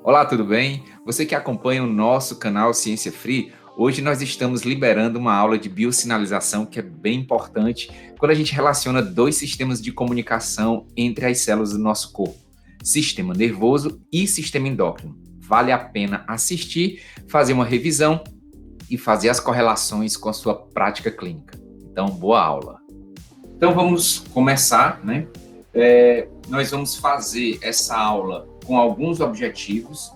Olá, tudo bem? Você que acompanha o nosso canal Ciência Free, hoje nós estamos liberando uma aula de biosinalização que é bem importante quando a gente relaciona dois sistemas de comunicação entre as células do nosso corpo, sistema nervoso e sistema endócrino. Vale a pena assistir, fazer uma revisão e fazer as correlações com a sua prática clínica. Então, boa aula! Então, vamos começar, né? Nós vamos fazer essa aula com alguns objetivos.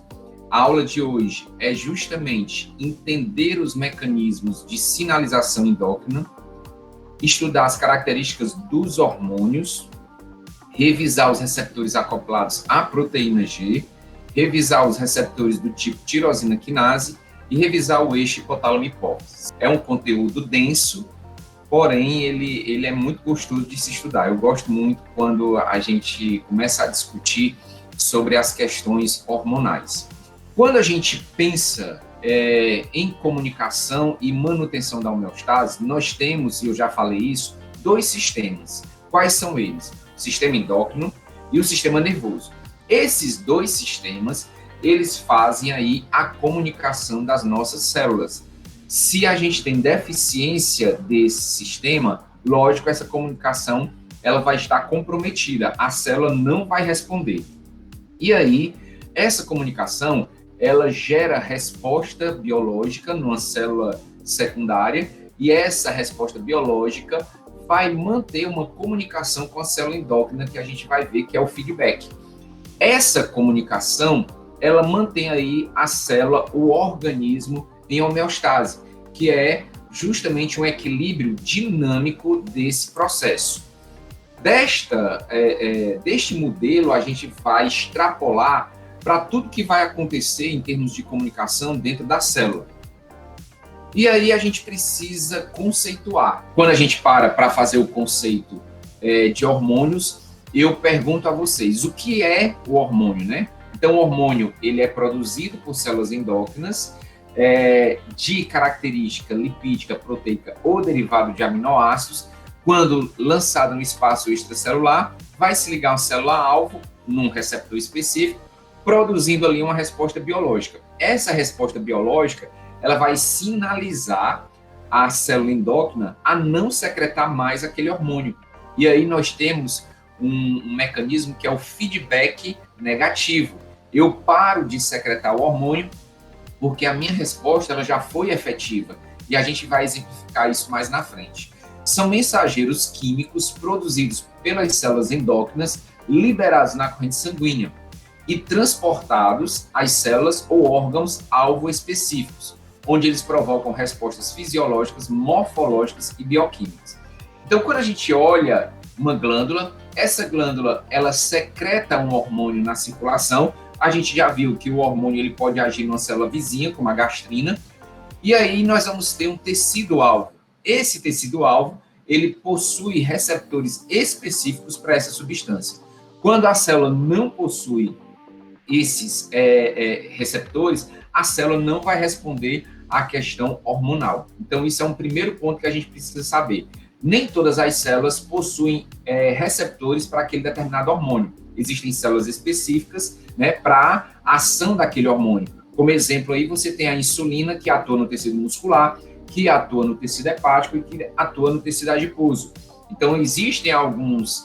A aula de hoje é justamente entender os mecanismos de sinalização endócrina, estudar as características dos hormônios, revisar os receptores acoplados à proteína G, revisar os receptores do tipo tirosina quinase e revisar o eixo hipotálamo-hipófise. É um conteúdo denso, porém ele é muito gostoso de se estudar. Eu gosto muito quando a gente começa a discutir sobre as questões hormonais. Quando a gente pensa em comunicação e manutenção da homeostase, nós temos, e eu já falei isso, dois sistemas. Quais são eles? O sistema endócrino e o sistema nervoso. Esses dois sistemas, eles fazem aí a comunicação das nossas células. Se a gente tem deficiência desse sistema, lógico, essa comunicação ela vai estar comprometida, a célula não vai responder. E aí, essa comunicação, ela gera resposta biológica numa célula secundária, e essa resposta biológica vai manter uma comunicação com a célula endócrina, que a gente vai ver que é o feedback. Essa comunicação, ela mantém aí a célula, o organismo, em homeostase, que é justamente um equilíbrio dinâmico desse processo. Deste modelo, a gente vai extrapolar para tudo que vai acontecer em termos de comunicação dentro da célula. E aí a gente precisa conceituar. Quando a gente para fazer o conceito de hormônios, eu pergunto a vocês, o que é o hormônio, né? Então, o hormônio, ele é produzido por células endócrinas, de característica lipídica, proteica ou derivado de aminoácidos. Quando lançado no espaço extracelular, vai se ligar a uma célula-alvo, num receptor específico, produzindo ali uma resposta biológica. Essa resposta biológica, ela vai sinalizar a célula endócrina a não secretar mais aquele hormônio. E aí nós temos um mecanismo que é o feedback negativo. Eu paro de secretar o hormônio porque a minha resposta ela já foi efetiva, e a gente vai exemplificar isso mais na frente. São mensageiros químicos produzidos pelas células endócrinas, liberados na corrente sanguínea e transportados às células ou órgãos-alvo específicos, onde eles provocam respostas fisiológicas, morfológicas e bioquímicas. Então, quando a gente olha uma glândula, essa glândula ela secreta um hormônio na circulação. A gente já viu que o hormônio ele pode agir numa célula vizinha, como a gastrina, e aí nós vamos ter um tecido-alvo. Esse tecido-alvo, ele possui receptores específicos para essa substância. Quando a célula não possui esses receptores, a célula não vai responder à questão hormonal. Então, isso é um primeiro ponto que a gente precisa saber. Nem todas as células possuem receptores para aquele determinado hormônio. Existem células específicas, né, para a ação daquele hormônio. Como exemplo, aí você tem a insulina, que atua no tecido muscular, que atua no tecido hepático e que atua no tecido adiposo. Então, existem alguns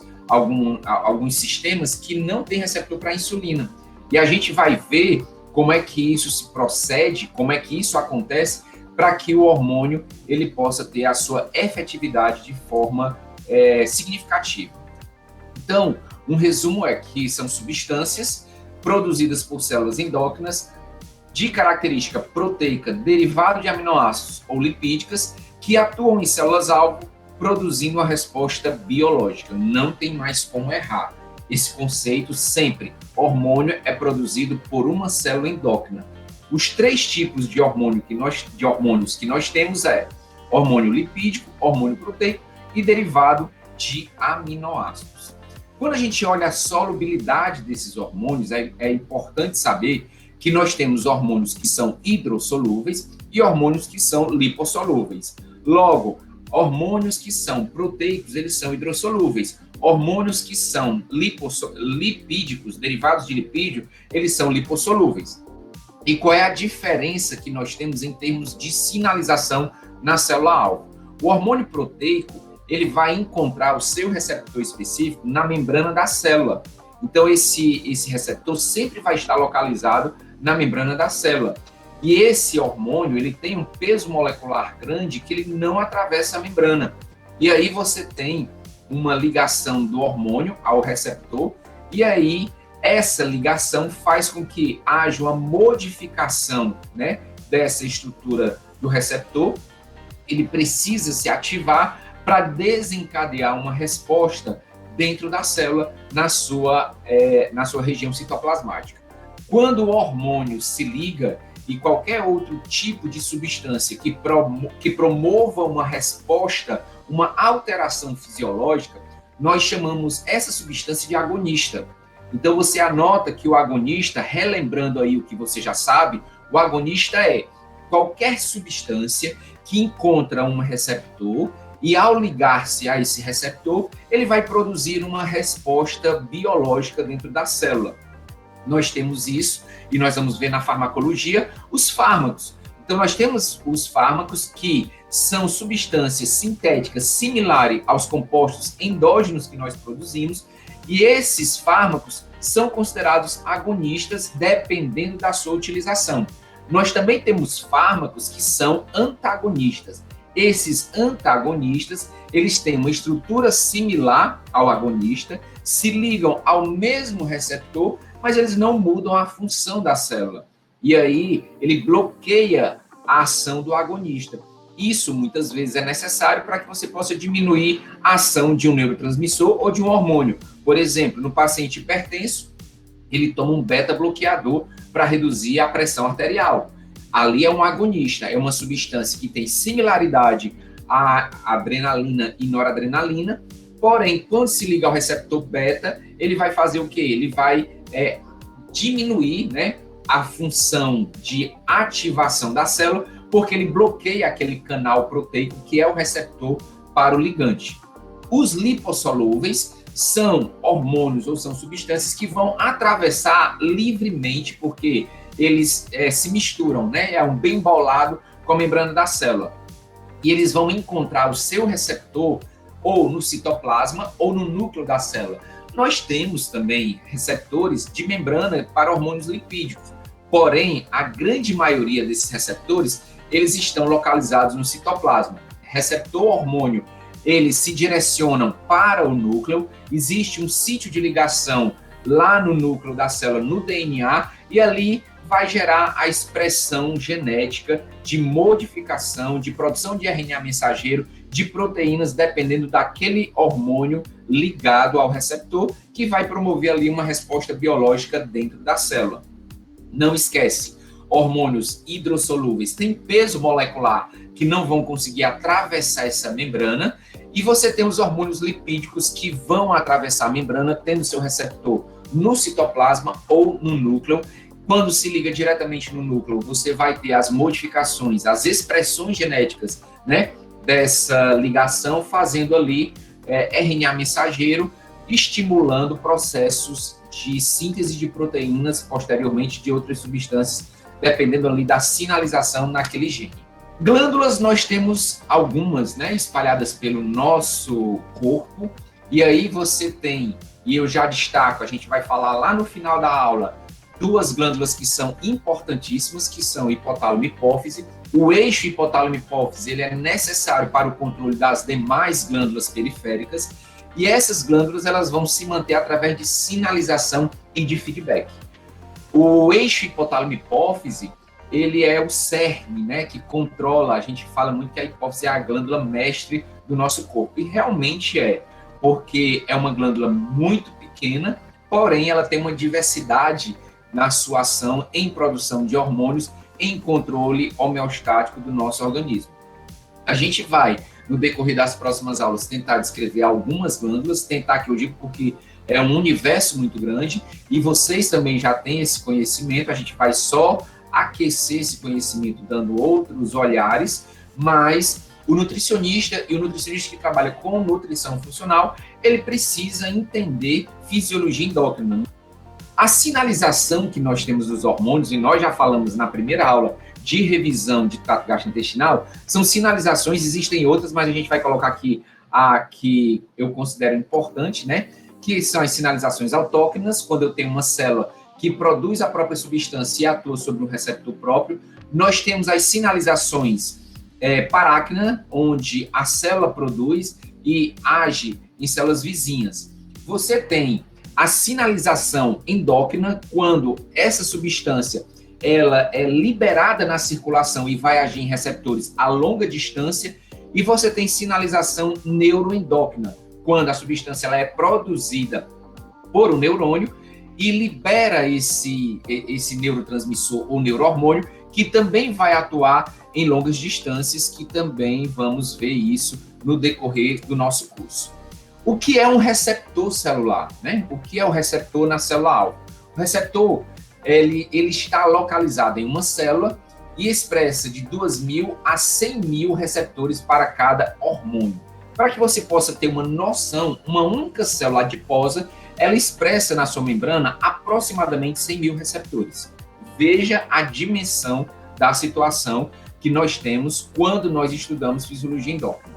sistemas que não têm receptor para a insulina. E a gente vai ver como é que isso se procede, como é que isso acontece, para que o hormônio ele possa ter a sua efetividade de forma significativa. Então, um resumo é que são substâncias produzidas por células endócrinas de característica proteica, derivado de aminoácidos ou lipídicas, que atuam em células-alvo, produzindo uma resposta biológica. Não tem mais como errar. Esse conceito sempre, hormônio é produzido por uma célula endócrina. Os três tipos de hormônios que nós temos é hormônio lipídico, hormônio proteico e derivado de aminoácidos. Quando a gente olha a solubilidade desses hormônios, é importante saber que nós temos hormônios que são hidrossolúveis e hormônios que são lipossolúveis. Logo, hormônios que são proteicos, eles são hidrossolúveis. Hormônios que são lipídicos, derivados de lipídio, eles são lipossolúveis. E qual é a diferença que nós temos em termos de sinalização na célula-alvo? O hormônio proteico, ele vai encontrar o seu receptor específico na membrana da célula. Então, esse receptor sempre vai estar localizado na membrana da célula. E esse hormônio, ele tem um peso molecular grande que ele não atravessa a membrana. E aí você tem uma ligação do hormônio ao receptor, e aí essa ligação faz com que haja uma modificação, né, dessa estrutura do receptor. Ele precisa se ativar para desencadear uma resposta dentro da célula, na sua região citoplasmática. Quando o hormônio se liga e qualquer outro tipo de substância que promova uma resposta, uma alteração fisiológica, nós chamamos essa substância de agonista. Então você anota que o agonista, relembrando aí o que você já sabe, o agonista é qualquer substância que encontra um receptor e ao ligar-se a esse receptor, ele vai produzir uma resposta biológica dentro da célula. Nós temos isso e nós vamos ver na farmacologia os fármacos. Então nós temos os fármacos que são substâncias sintéticas similares aos compostos endógenos que nós produzimos, e esses fármacos são considerados agonistas dependendo da sua utilização. Nós também temos fármacos que são antagonistas. Esses antagonistas, eles têm uma estrutura similar ao agonista, se ligam ao mesmo receptor, mas eles não mudam a função da célula. E aí, ele bloqueia a ação do agonista. Isso, muitas vezes, é necessário para que você possa diminuir a ação de um neurotransmissor ou de um hormônio. Por exemplo, no paciente hipertenso, ele toma um beta-bloqueador para reduzir a pressão arterial. Ali é um agonista, é uma substância que tem similaridade à adrenalina e noradrenalina, porém, quando se liga ao receptor beta, ele vai fazer o quê? Ele vai diminuir, né, a função de ativação da célula, porque ele bloqueia aquele canal proteico que é o receptor para o ligante. Os lipossolúveis são hormônios ou são substâncias que vão atravessar livremente, porque eles se misturam, né? É um bem bolado com a membrana da célula. E eles vão encontrar o seu receptor ou no citoplasma ou no núcleo da célula. Nós temos também receptores de membrana para hormônios lipídicos. Porém, a grande maioria desses receptores, eles estão localizados no citoplasma. Receptor hormônio, eles se direcionam para o núcleo, existe um sítio de ligação lá no núcleo da célula, no DNA, e ali vai gerar a expressão genética de modificação, de produção de RNA mensageiro, de proteínas, dependendo daquele hormônio ligado ao receptor, que vai promover ali uma resposta biológica dentro da célula. Não esquece, hormônios hidrossolúveis têm peso molecular que não vão conseguir atravessar essa membrana, e você tem os hormônios lipídicos que vão atravessar a membrana, tendo seu receptor no citoplasma ou no núcleo. Quando se liga diretamente no núcleo, você vai ter as modificações, as expressões genéticas, né, dessa ligação, fazendo ali RNA mensageiro, estimulando processos de síntese de proteínas, posteriormente de outras substâncias, dependendo ali da sinalização naquele gene. Glândulas nós temos algumas, né, espalhadas pelo nosso corpo, e aí você tem, e eu já destaco, a gente vai falar lá no final da aula, duas glândulas que são importantíssimas, que são hipotálamo e hipófise. O eixo hipotálamo-hipófise ele é necessário para o controle das demais glândulas periféricas, e essas glândulas elas vão se manter através de sinalização e de feedback. O eixo hipotálamo-hipófise ele é o cerne, né, que controla. A gente fala muito que a hipófise é a glândula mestre do nosso corpo, e realmente é, porque é uma glândula muito pequena, porém ela tem uma diversidade na sua ação em produção de hormônios, em controle homeostático do nosso organismo. A gente vai, no decorrer das próximas aulas, tentar descrever algumas glândulas, tentar, que eu digo porque é um universo muito grande, e vocês também já têm esse conhecimento, a gente vai só aquecer esse conhecimento dando outros olhares, mas O nutricionista e o nutricionista que trabalha com nutrição funcional, ele precisa entender fisiologia endócrina. A sinalização que nós temos dos hormônios, e nós já falamos na primeira aula de revisão de trato gastrointestinal, são sinalizações, existem outras, mas a gente vai colocar aqui a que eu considero importante, né? Que são as sinalizações autóctonas, quando eu tenho uma célula que produz a própria substância e atua sobre um receptor próprio. Nós temos as sinalizações paráquina, onde a célula produz e age em células vizinhas. Você tem a sinalização endócrina, quando essa substância ela é liberada na circulação e vai agir em receptores a longa distância, e você tem sinalização neuroendócrina, quando a substância ela é produzida por um neurônio e libera esse neurotransmissor ou neurohormônio, que também vai atuar em longas distâncias, que também vamos ver isso no decorrer do nosso curso. O que é um receptor celular, né? O que é o receptor na célula-alvo? O receptor, ele está localizado em uma célula e expressa de 2.000 a 100.000 receptores para cada hormônio. Para que você possa ter uma noção, uma única célula adiposa, ela expressa na sua membrana aproximadamente 100.000 receptores. Veja a dimensão da situação que nós temos quando nós estudamos fisiologia endócrina.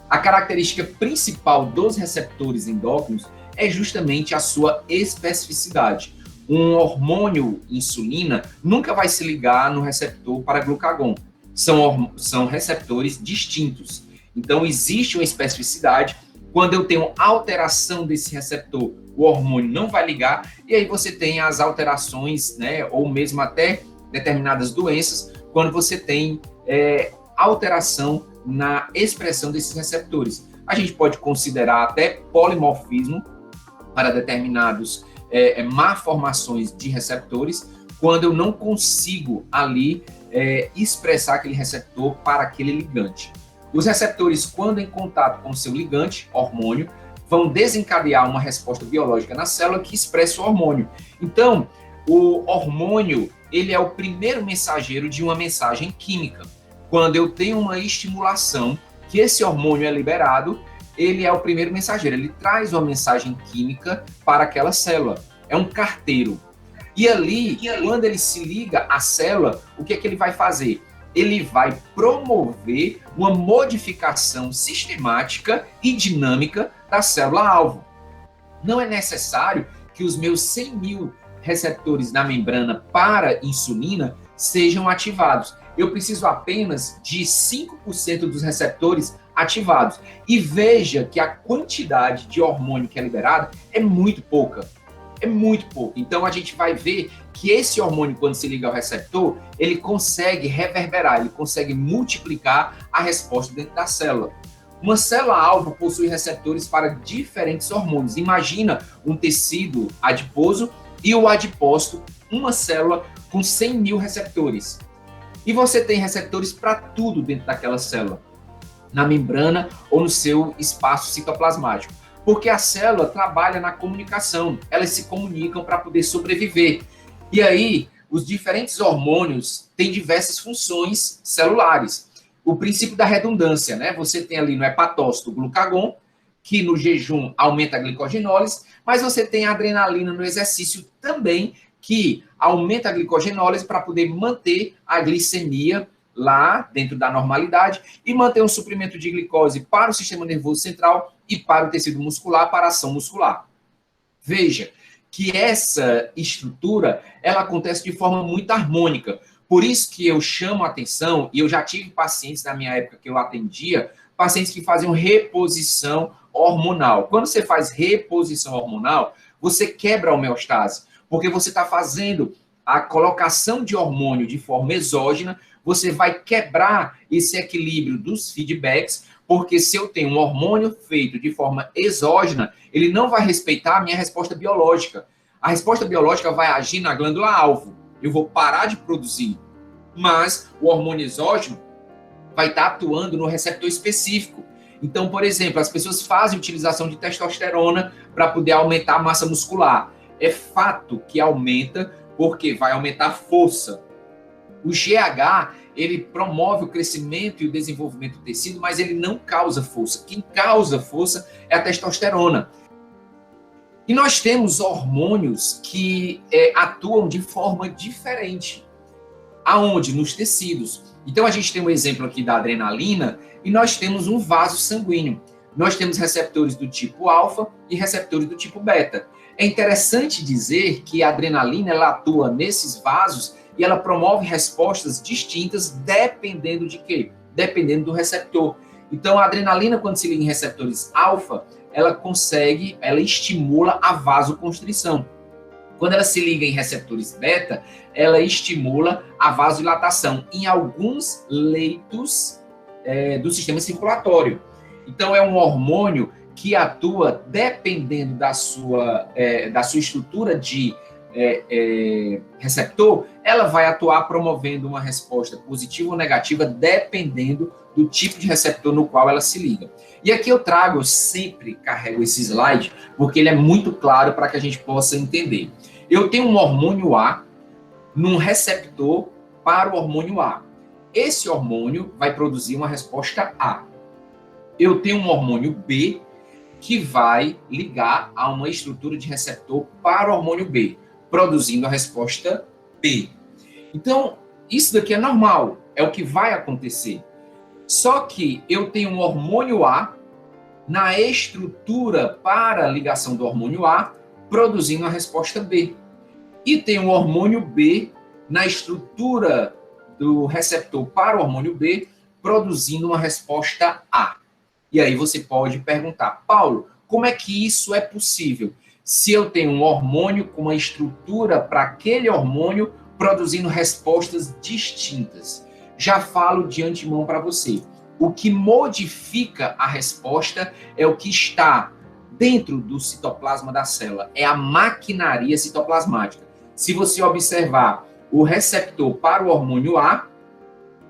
A característica principal dos receptores endócrinos é justamente a sua especificidade. Um hormônio insulina nunca vai se ligar no receptor para glucagon. São receptores distintos. Então, existe uma especificidade. Quando eu tenho alteração desse receptor, o hormônio não vai ligar, e aí você tem as alterações, né, ou mesmo até determinadas doenças, quando você tem alteração na expressão desses receptores. A gente pode considerar até polimorfismo para determinados malformações de receptores, quando eu não consigo ali expressar aquele receptor para aquele ligante. Os receptores, quando em contato com o seu ligante, hormônio, vão desencadear uma resposta biológica na célula que expressa o hormônio. Então, o hormônio, ele é o primeiro mensageiro de uma mensagem química. Quando eu tenho uma estimulação, que esse hormônio é liberado, ele é o primeiro mensageiro. Ele traz uma mensagem química para aquela célula. É um carteiro. E ali, quando ele se liga à célula, o que é que ele vai fazer? Ele vai promover uma modificação sistemática e dinâmica da célula-alvo. Não é necessário que os meus 100.000 receptores na membrana para insulina sejam ativados. Eu preciso apenas de 5% dos receptores ativados. E veja que a quantidade de hormônio que é liberada é muito pouca. É muito pouco. Então, a gente vai ver que esse hormônio, quando se liga ao receptor, ele consegue reverberar, ele consegue multiplicar a resposta dentro da célula. Uma célula-alvo possui receptores para diferentes hormônios. Imagina um tecido adiposo e o adipócito, uma célula com 100.000 receptores. E você tem receptores para tudo dentro daquela célula, na membrana ou no seu espaço citoplasmático. Porque a célula trabalha na comunicação, elas se comunicam para poder sobreviver. E aí, os diferentes hormônios têm diversas funções celulares. O princípio da redundância, né? Você tem ali no hepatócito o glucagon, que no jejum aumenta a glicogenólise, mas você tem a adrenalina no exercício também, que aumenta a glicogenólise para poder manter a glicemia lá dentro da normalidade e manter um suprimento de glicose para o sistema nervoso central e para o tecido muscular, para a ação muscular. Veja que essa estrutura, ela acontece de forma muito harmônica. Por isso que eu chamo a atenção, e eu já tive pacientes na minha época que eu atendia, pacientes que faziam reposição hormonal. Quando você faz reposição hormonal, você quebra a homeostase, porque você está fazendo a colocação de hormônio de forma exógena, você vai quebrar esse equilíbrio dos feedbacks, porque se eu tenho um hormônio feito de forma exógena, ele não vai respeitar a minha resposta biológica. A resposta biológica vai agir na glândula-alvo. Eu vou parar de produzir, mas o hormônio exógeno vai estar atuando no receptor específico. Então, por exemplo, as pessoas fazem utilização de testosterona para poder aumentar a massa muscular. É fato que aumenta, porque vai aumentar a força. O GH, ele promove o crescimento e o desenvolvimento do tecido, mas ele não causa força. Quem causa força é a testosterona. E nós temos hormônios que atuam de forma diferente. Aonde? Nos tecidos. Então, a gente tem um exemplo aqui da adrenalina e nós temos um vaso sanguíneo. Nós temos receptores do tipo alfa e receptores do tipo beta. É interessante dizer que a adrenalina ela atua nesses vasos e ela promove respostas distintas dependendo de quê? Dependendo do receptor. Então, a adrenalina, quando se liga em receptores alfa, ela estimula a vasoconstrição. Quando ela se liga em receptores beta, ela estimula a vasodilatação em alguns leitos do sistema circulatório. Então, é um hormônio que atua dependendo da sua estrutura de receptor, ela vai atuar promovendo uma resposta positiva ou negativa dependendo do tipo de receptor no qual ela se liga. E aqui eu sempre carrego esse slide, porque ele é muito claro para que a gente possa entender. Eu tenho um hormônio A num receptor para o hormônio A. Esse hormônio vai produzir uma resposta A. Eu tenho um hormônio B que vai ligar a uma estrutura de receptor para o hormônio B, produzindo a resposta B. Então, isso daqui é normal, é o que vai acontecer. Só que eu tenho um hormônio A na estrutura para a ligação do hormônio A, produzindo a resposta B. E tem um hormônio B na estrutura do receptor para o hormônio B, produzindo uma resposta A. E aí você pode perguntar, Paulo, como é que isso é possível? Se eu tenho um hormônio com uma estrutura para aquele hormônio produzindo respostas distintas. Já falo de antemão para você. O que modifica a resposta é o que está dentro do citoplasma da célula. É a maquinaria citoplasmática. Se você observar o receptor para o hormônio A,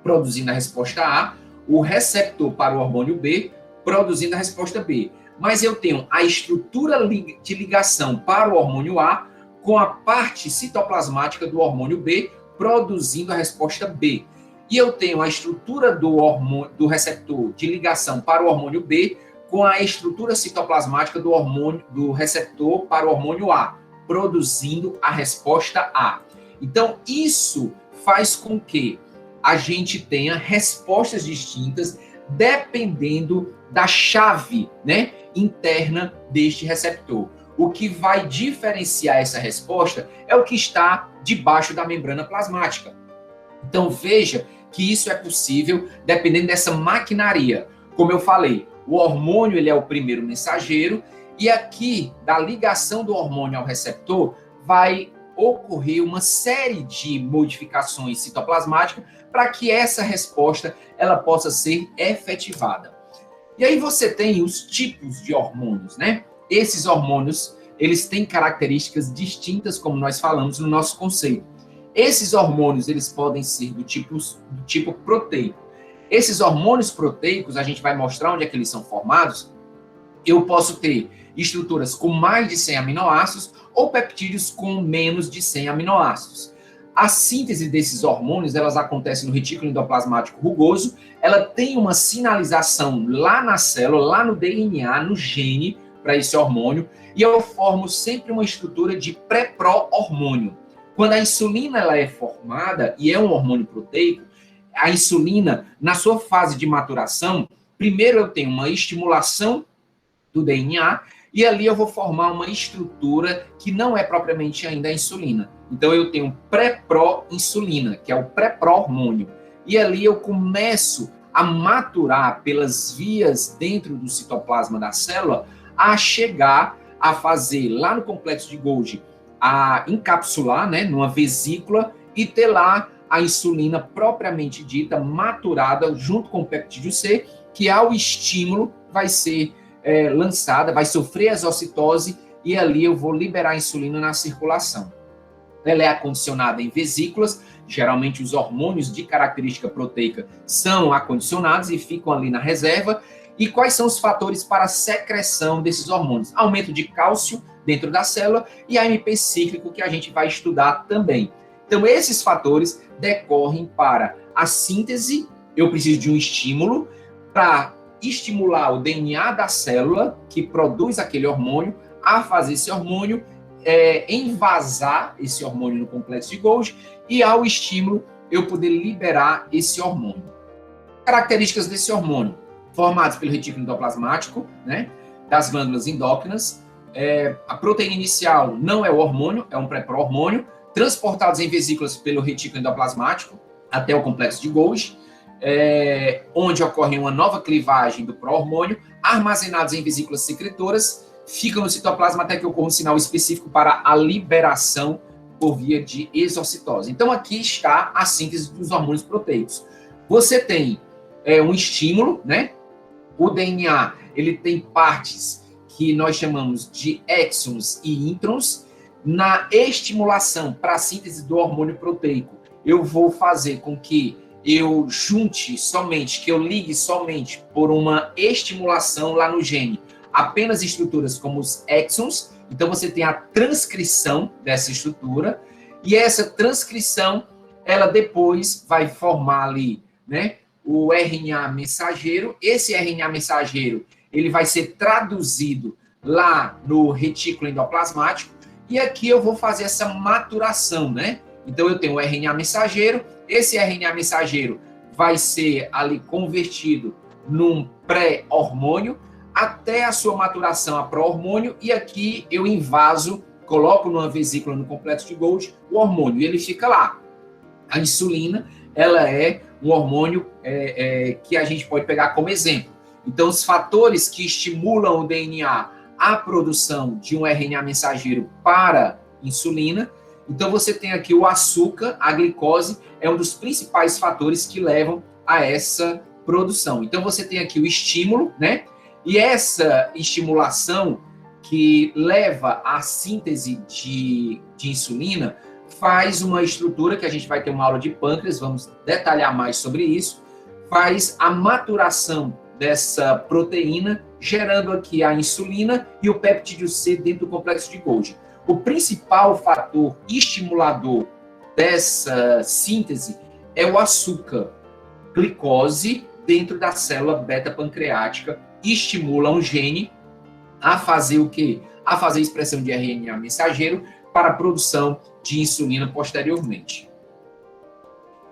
produzindo a resposta A, o receptor para o hormônio B, produzindo a resposta B. Mas eu tenho a estrutura de ligação para o hormônio A com a parte citoplasmática do hormônio B, produzindo a resposta B. E eu tenho a estrutura do receptor de ligação para o hormônio B com a estrutura citoplasmática do receptor para o hormônio A, produzindo a resposta A. Então, isso faz com que a gente tenha respostas distintas dependendo da chave, né, interna deste receptor. O que vai diferenciar essa resposta é o que está debaixo da membrana plasmática. Então, veja que isso é possível dependendo dessa maquinaria. Como eu falei, o hormônio ele é o primeiro mensageiro e aqui, da ligação do hormônio ao receptor, vai ocorrer uma série de modificações citoplasmáticas para que essa resposta ela possa ser efetivada. E aí você tem os tipos de hormônios, né? Esses hormônios, eles têm características distintas, como nós falamos no nosso conceito. Esses hormônios, eles podem ser do tipo proteico. Esses hormônios proteicos, a gente vai mostrar onde é que eles são formados. Eu posso ter estruturas com mais de 100 aminoácidos ou peptídeos com menos de 100 aminoácidos. A síntese desses hormônios, elas acontecem no retículo endoplasmático rugoso, ela tem uma sinalização lá na célula, lá no DNA, no gene, para esse hormônio, e eu formo sempre uma estrutura de pré-pró-hormônio. Quando a insulina ela é formada, e é um hormônio proteico, a insulina, na sua fase de maturação, primeiro eu tenho uma estimulação do DNA, e ali eu vou formar uma estrutura que não é propriamente ainda a insulina. Então, eu tenho pré-pró-insulina, que é o pré-pró-hormônio. E ali eu começo a maturar pelas vias dentro do citoplasma da célula, a chegar a fazer lá no complexo de Golgi, a encapsular, né, numa vesícula e ter lá a insulina propriamente dita, maturada junto com o peptídeo C, que ao estímulo vai ser lançada, vai sofrer exocitose e ali eu vou liberar a insulina na circulação. Ela é acondicionada em vesículas, geralmente os hormônios de característica proteica são acondicionados e ficam ali na reserva. E quais são os fatores para a secreção desses hormônios? Aumento de cálcio dentro da célula e AMP cíclico, que a gente vai estudar também. Então, esses fatores decorrem para a síntese. Eu preciso de um estímulo para estimular o DNA da célula que produz aquele hormônio a fazer esse hormônio, envasar esse hormônio no complexo de Golgi, e ao estímulo eu poder liberar esse hormônio. Características desse hormônio, formados pelo retículo endoplasmático, né, das glândulas endócrinas. A proteína inicial não é o hormônio, é um pré-hormônio, transportados em vesículas pelo retículo endoplasmático até o complexo de Golgi, onde ocorre uma nova clivagem do pró-hormônio, armazenados em vesículas secretoras, ficam no citoplasma até que ocorra um sinal específico para a liberação por via de exocitose. Então, aqui está a síntese dos hormônios proteicos. Você tem um estímulo, né? O DNA, ele tem partes que nós chamamos de exons e introns. Na estimulação para a síntese do hormônio proteico, eu vou fazer com que eu junte somente, que eu ligue somente por uma estimulação lá no gene, apenas estruturas como os exons. Então, você tem a transcrição dessa estrutura, e essa transcrição, ela depois vai formar ali, né, o RNA mensageiro. Esse RNA mensageiro, ele vai ser traduzido lá no retículo endoplasmático, e aqui eu vou fazer essa maturação, né? Então, eu tenho o RNA mensageiro, esse RNA mensageiro vai ser ali convertido num pré-hormônio, até a sua maturação a pró-hormônio, e aqui eu invaso, coloco numa vesícula no complexo de Golgi o hormônio, e ele fica lá. A insulina, ela é um hormônio que a gente pode pegar como exemplo. Então, os fatores que estimulam o DNA a produção de um RNA mensageiro para insulina. Então, você tem aqui o açúcar, a glicose, é um dos principais fatores que levam a essa produção. Então, você tem aqui o estímulo, né? E essa estimulação que leva à síntese de insulina faz uma estrutura, que a gente vai ter uma aula de pâncreas, vamos detalhar mais sobre isso, faz a maturação dessa proteína, gerando aqui a insulina e o peptídeo C dentro do complexo de Golgi. O principal fator estimulador dessa síntese é o açúcar. Glicose dentro da célula beta-pancreática estimula um gene a fazer o quê? A fazer a expressão de RNA mensageiro para a produção de insulina posteriormente.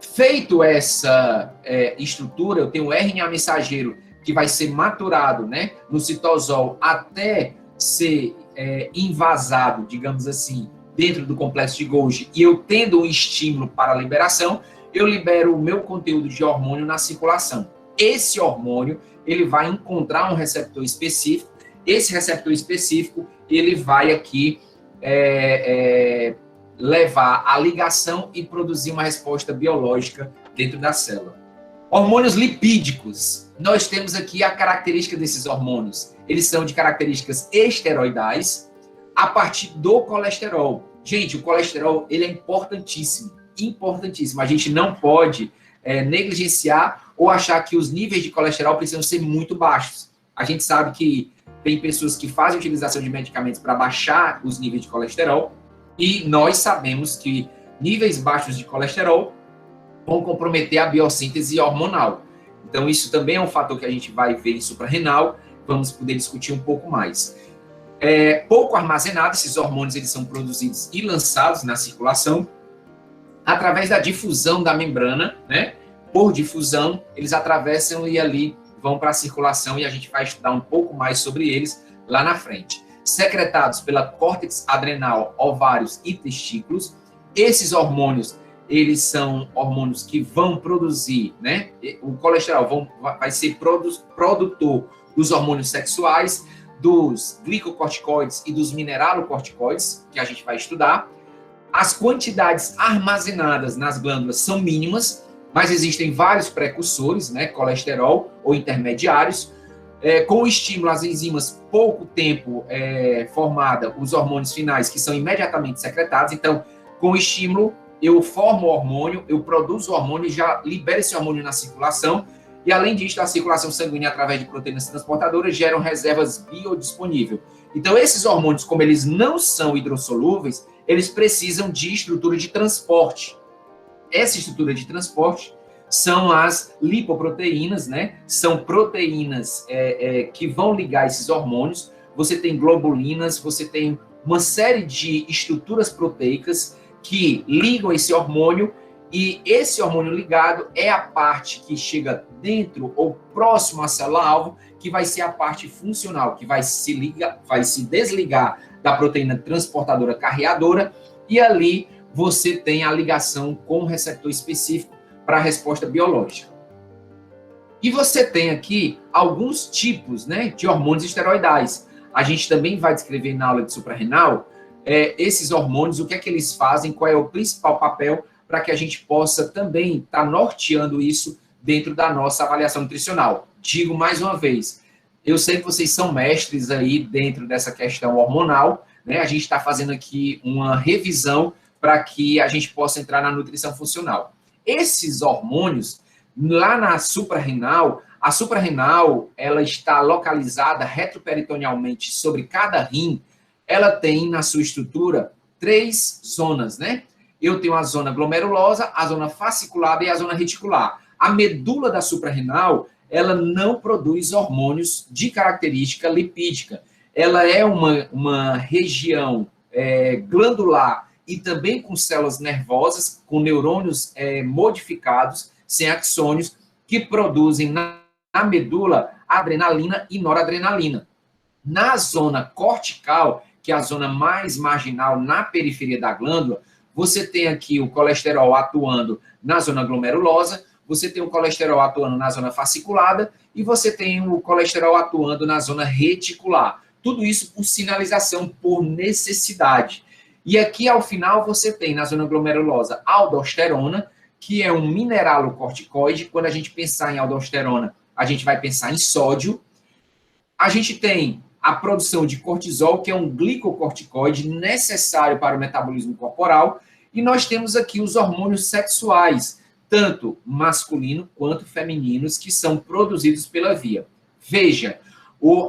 Feito essa estrutura, eu tenho o RNA mensageiro que vai ser maturado, né, no citosol até ser invasado, digamos assim, dentro do complexo de Golgi, e eu tendo um estímulo para a liberação, eu libero o meu conteúdo de hormônio na circulação. Esse hormônio, ele vai encontrar um receptor específico, esse receptor específico, ele vai aqui levar a ligação e produzir uma resposta biológica dentro da célula. Hormônios lipídicos. Nós temos aqui a característica desses hormônios. Eles são de características esteroidais a partir do colesterol. Gente, o colesterol, ele é importantíssimo, importantíssimo. A gente não pode negligenciar ou achar que os níveis de colesterol precisam ser muito baixos. A gente sabe que tem pessoas que fazem utilização de medicamentos para baixar os níveis de colesterol, e nós sabemos que níveis baixos de colesterol vão comprometer a biossíntese hormonal. Então, isso também é um fator que a gente vai ver em suprarrenal, vamos poder discutir um pouco mais. Pouco armazenados, esses hormônios eles são produzidos e lançados na circulação através da difusão da membrana, né? Por difusão, eles atravessam e ali vão para a circulação, e a gente vai estudar um pouco mais sobre eles lá na frente. Secretados pela córtex adrenal, ovários e testículos, esses hormônios, eles são hormônios que vão produzir, né? O colesterol vai ser produtor dos hormônios sexuais, dos glicocorticoides e dos mineralocorticoides, que a gente vai estudar. As quantidades armazenadas nas glândulas são mínimas, mas existem vários precursores, né? Colesterol ou intermediários. Com o estímulo às enzimas, pouco tempo formada os hormônios finais, que são imediatamente secretados. Então, com o estímulo, eu formo o hormônio, eu produzo o hormônio e já libero esse hormônio na circulação. E, além disso, a circulação sanguínea, através de proteínas transportadoras, geram reservas biodisponíveis. Então, esses hormônios, como eles não são hidrossolúveis, eles precisam de estrutura de transporte. Essa estrutura de transporte são as lipoproteínas, né? São proteínas que vão ligar esses hormônios. Você tem globulinas, você tem uma série de estruturas proteicas que ligam esse hormônio, e esse hormônio ligado é a parte que chega dentro ou próximo à célula-alvo, que vai ser a parte funcional, que vai se desligar da proteína transportadora carreadora, e ali você tem a ligação com o receptor específico para a resposta biológica. E você tem aqui alguns tipos, né, de hormônios esteroidais. A gente também vai descrever na aula de suprarrenal esses hormônios, o que é que eles fazem, qual é o principal papel, para que a gente possa também estar norteando isso dentro da nossa avaliação nutricional. Digo mais uma vez, eu sei que vocês são mestres aí dentro dessa questão hormonal, né? A gente está fazendo aqui uma revisão para que a gente possa entrar na nutrição funcional. Esses hormônios, lá na suprarrenal, a suprarrenal, ela está localizada retroperitonealmente sobre cada rim. Ela tem na sua estrutura 3 zonas, né? Eu tenho a zona glomerulosa, a zona fasciculada e a zona reticular. A medula da suprarrenal, ela não produz hormônios de característica lipídica. Ela é uma região glandular e também com células nervosas, com neurônios modificados, sem axônios, que produzem na medula adrenalina e noradrenalina. Na zona cortical, que é a zona mais marginal na periferia da glândula, você tem aqui o colesterol atuando na zona glomerulosa, você tem o colesterol atuando na zona fasciculada e você tem o colesterol atuando na zona reticular. Tudo isso por sinalização, por necessidade. E aqui, ao final, você tem na zona glomerulosa aldosterona, que é um mineralocorticoide. Quando a gente pensar em aldosterona, a gente vai pensar em sódio. A gente tem a produção de cortisol, que é um glicocorticoide necessário para o metabolismo corporal. E nós temos aqui os hormônios sexuais, tanto masculino quanto femininos, que são produzidos pela via. Veja,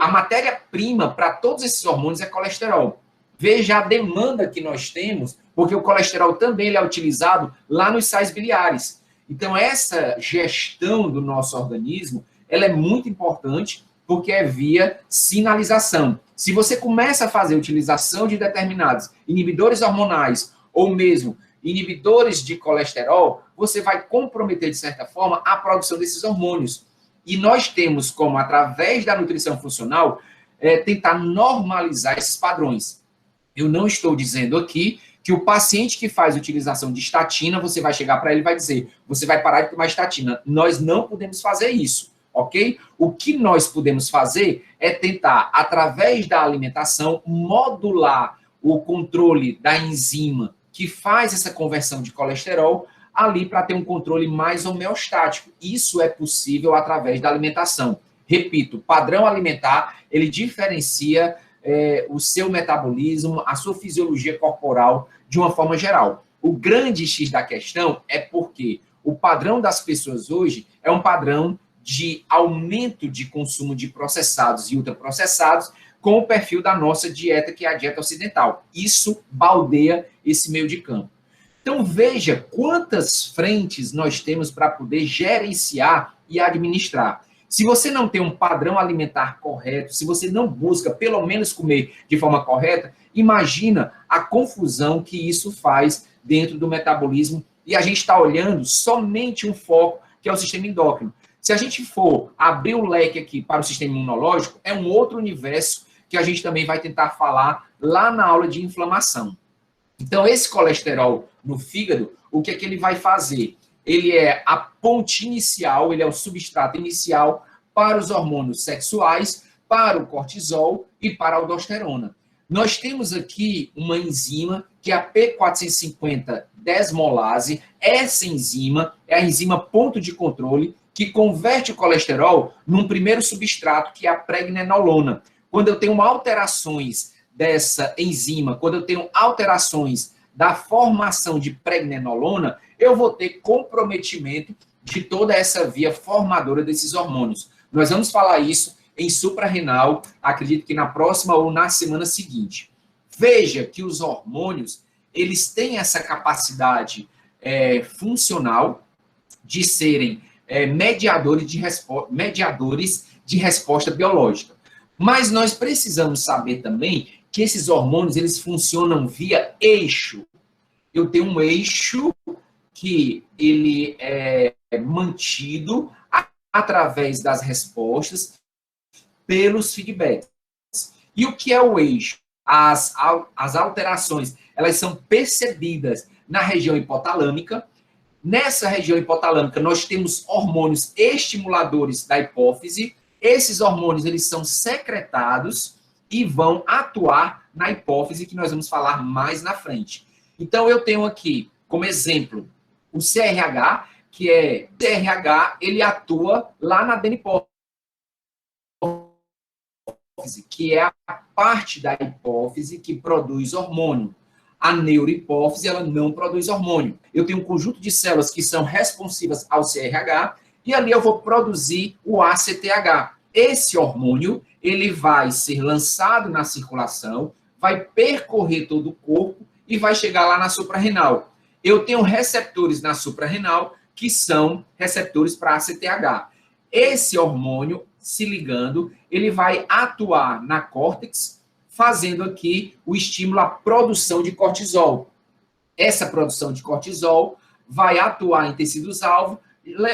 a matéria-prima para todos esses hormônios é colesterol. Veja a demanda que nós temos, porque o colesterol também ele é utilizado lá nos sais biliares. Então, essa gestão do nosso organismo, ela é muito importante, porque é via sinalização. Se você começa a fazer utilização de determinados inibidores hormonais, ou mesmo inibidores de colesterol, você vai comprometer, de certa forma, a produção desses hormônios. E nós temos como, através da nutrição funcional, tentar normalizar esses padrões. Eu não estou dizendo aqui que o paciente que faz utilização de estatina, você vai chegar para ele e vai dizer, você vai parar de tomar estatina. Nós não podemos fazer isso, ok? O que nós podemos fazer é tentar, através da alimentação, modular o controle da enzima que faz essa conversão de colesterol ali para ter um controle mais homeostático. Isso é possível através da alimentação. Repito, padrão alimentar, ele diferencia o seu metabolismo, a sua fisiologia corporal de uma forma geral. O grande X da questão é porque o padrão das pessoas hoje é um padrão de aumento de consumo de processados e ultraprocessados com o perfil da nossa dieta, que é a dieta ocidental. Isso baldeia esse meio de campo. Então, veja quantas frentes nós temos para poder gerenciar e administrar. Se você não tem um padrão alimentar correto, se você não busca, pelo menos, comer de forma correta, imagina a confusão que isso faz dentro do metabolismo. E a gente está olhando somente um foco, que é o sistema endócrino. Se a gente for abrir o leque aqui para o sistema imunológico, é um outro universo que a gente também vai tentar falar lá na aula de inflamação. Então, esse colesterol no fígado, o que é que ele vai fazer? Ele é a ponte inicial, ele é o substrato inicial para os hormônios sexuais, para o cortisol e para a aldosterona. Nós temos aqui uma enzima, que é a P450-desmolase. Essa enzima é a enzima ponto de controle, que converte o colesterol num primeiro substrato, que é a pregnenolona. Quando eu tenho alterações dessa enzima, quando eu tenho alterações da formação de pregnenolona, eu vou ter comprometimento de toda essa via formadora desses hormônios. Nós vamos falar isso em suprarrenal, acredito que na próxima ou na semana seguinte. Veja que os hormônios, eles têm essa capacidade funcional de serem mediadores de resposta biológica. Mas nós precisamos saber também que esses hormônios, eles funcionam via eixo. Eu tenho um eixo que ele é mantido através das respostas pelos feedbacks. E o que é o eixo? As alterações, elas são percebidas na região hipotalâmica. Nessa região hipotalâmica, nós temos hormônios estimuladores da hipófise. Esses hormônios, eles são secretados e vão atuar na hipófise, que nós vamos falar mais na frente. Então, eu tenho aqui, como exemplo, o CRH, ele atua lá na adenipófise, que é a parte da hipófise que produz hormônio. A neurohipófise, ela não produz hormônio. Eu tenho um conjunto de células que são responsivas ao CRH e ali eu vou produzir o ACTH. Esse hormônio, ele vai ser lançado na circulação, vai percorrer todo o corpo e vai chegar lá na suprarrenal. Eu tenho receptores na suprarrenal que são receptores para ACTH. Esse hormônio, se ligando, ele vai atuar na córtex, fazendo aqui o estímulo à produção de cortisol. Essa produção de cortisol vai atuar em tecidos-alvo,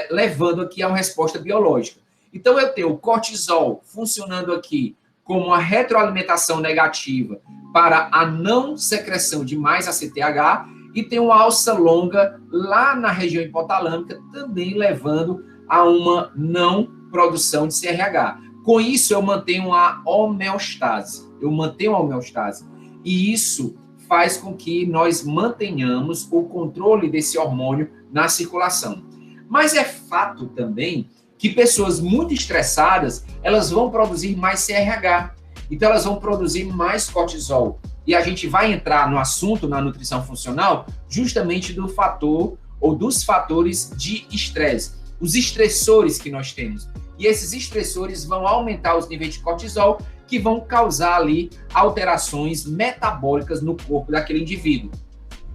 levando aqui a uma resposta biológica. Então, eu tenho o cortisol funcionando aqui como uma retroalimentação negativa para a não secreção de mais ACTH e tenho uma alça longa lá na região hipotalâmica, também levando a uma não produção de CRH. Com isso, eu mantenho a homeostase. E isso faz com que nós mantenhamos o controle desse hormônio na circulação. Mas é fato também que pessoas muito estressadas, elas vão produzir mais CRH. Então, elas vão produzir mais cortisol. E a gente vai entrar no assunto, na nutrição funcional, justamente do fator ou dos fatores de estresse. Os estressores que nós temos. E esses estressores vão aumentar os níveis de cortisol, que vão causar ali alterações metabólicas no corpo daquele indivíduo.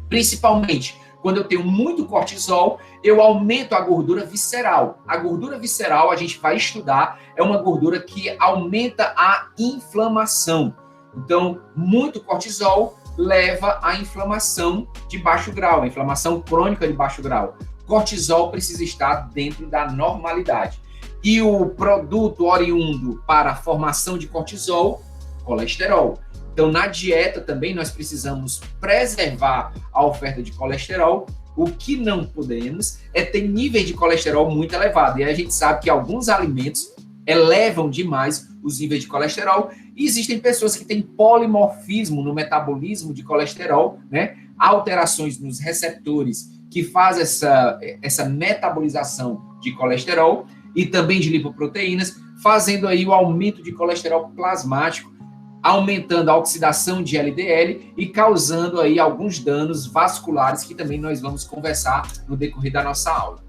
Principalmente, quando eu tenho muito cortisol, eu aumento a gordura visceral. A gordura visceral, a gente vai estudar, é uma gordura que aumenta a inflamação. Então, muito cortisol leva à inflamação de baixo grau, a inflamação crônica de baixo grau. Cortisol precisa estar dentro da normalidade. E o produto oriundo para a formação de cortisol, colesterol. Então, na dieta também nós precisamos preservar a oferta de colesterol. O que não podemos é ter nível de colesterol muito elevado. E a gente sabe que alguns alimentos elevam demais os níveis de colesterol. E existem pessoas que têm polimorfismo no metabolismo de colesterol, né? Alterações nos receptores que faz essa metabolização de colesterol e também de lipoproteínas, fazendo aí o aumento de colesterol plasmático, aumentando a oxidação de LDL e causando aí alguns danos vasculares que também nós vamos conversar no decorrer da nossa aula.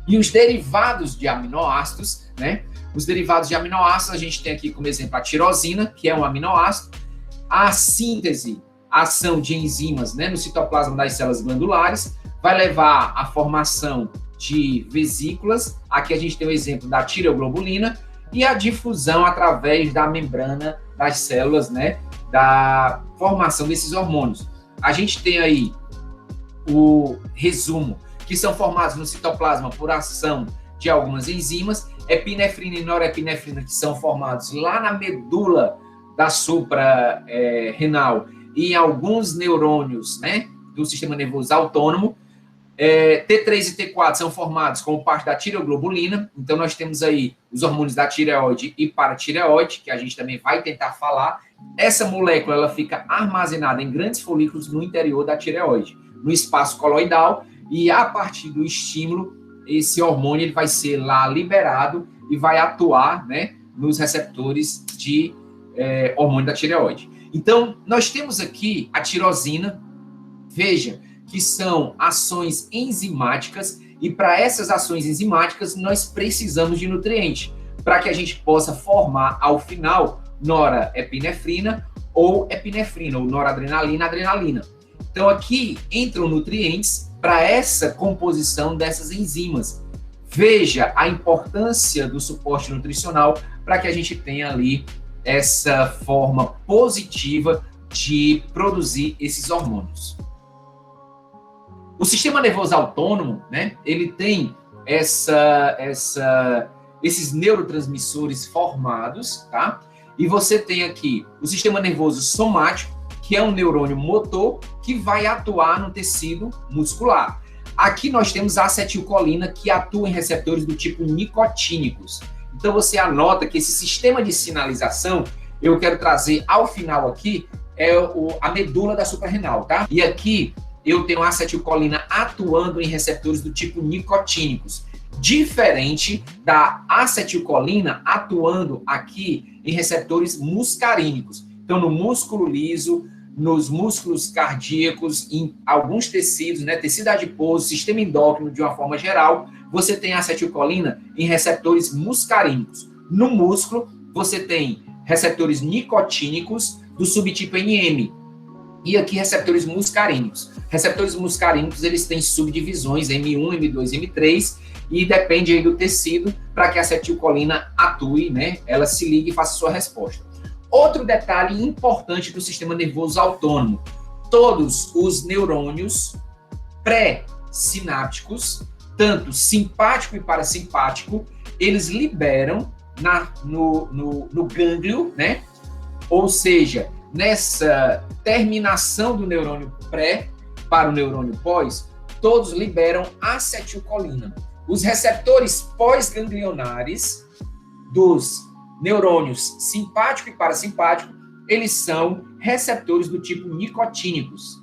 E os derivados de aminoácidos, né? Os derivados de aminoácidos, a gente tem aqui como exemplo a tirosina, que é um aminoácido, a síntese, a ação de enzimas, né, no citoplasma das células glandulares, vai levar à formação de vesículas. Aqui a gente tem o exemplo da tireoglobulina e a difusão através da membrana das células, né, da formação desses hormônios. A gente tem aí o resumo, que são formados no citoplasma por ação de algumas enzimas, epinefrina e norepinefrina, que são formados lá na medula da suprarrenal e em alguns neurônios, né, do sistema nervoso autônomo. T3 e T4 são formados como parte da tireoglobulina. Então, nós temos aí os hormônios da tireoide e paratireoide, que a gente também vai tentar falar. Essa molécula ela fica armazenada em grandes folículos no interior da tireoide, no espaço coloidal, e a partir do estímulo, esse hormônio ele vai ser lá liberado e vai atuar, né, nos receptores de hormônio da tireoide. Então, nós temos aqui a tirosina, veja, que são ações enzimáticas, e para essas ações enzimáticas nós precisamos de nutriente, para que a gente possa formar, ao final, norepinefrina ou epinefrina, ou noradrenalina, adrenalina. Então, aqui entram nutrientes para essa composição dessas enzimas. Veja a importância do suporte nutricional para que a gente tenha ali essa forma positiva de produzir esses hormônios. O sistema nervoso autônomo, né, ele tem esses neurotransmissores formados, tá? E você tem aqui o sistema nervoso somático, que é um neurônio motor que vai atuar no tecido muscular. Aqui nós temos a acetilcolina, que atua em receptores do tipo nicotínicos. Então você anota que esse sistema de sinalização, eu quero trazer ao final aqui, a medula da suprarrenal, tá? E aqui eu tenho a acetilcolina atuando em receptores do tipo nicotínicos, diferente da acetilcolina atuando aqui em receptores muscarínicos. Então, no músculo liso, nos músculos cardíacos, em alguns tecidos, né, tecido adiposo, sistema endócrino, de uma forma geral, você tem a acetilcolina em receptores muscarínicos. No músculo, você tem receptores nicotínicos do subtipo NM, e aqui receptores muscarínicos. Receptores muscarínicos, eles têm subdivisões, M1, M2, M3, e depende aí do tecido para que a acetilcolina atue, né, ela se ligue e faça sua resposta. Outro detalhe importante do sistema nervoso autônomo: todos os neurônios pré-sinápticos, tanto simpático e parasimpático, eles liberam no gânglio, né? Ou seja, nessa terminação do neurônio pré para o neurônio pós, todos liberam acetilcolina. Os receptores pós-ganglionares dos neurônios simpático e parasimpático, eles são receptores do tipo nicotínicos.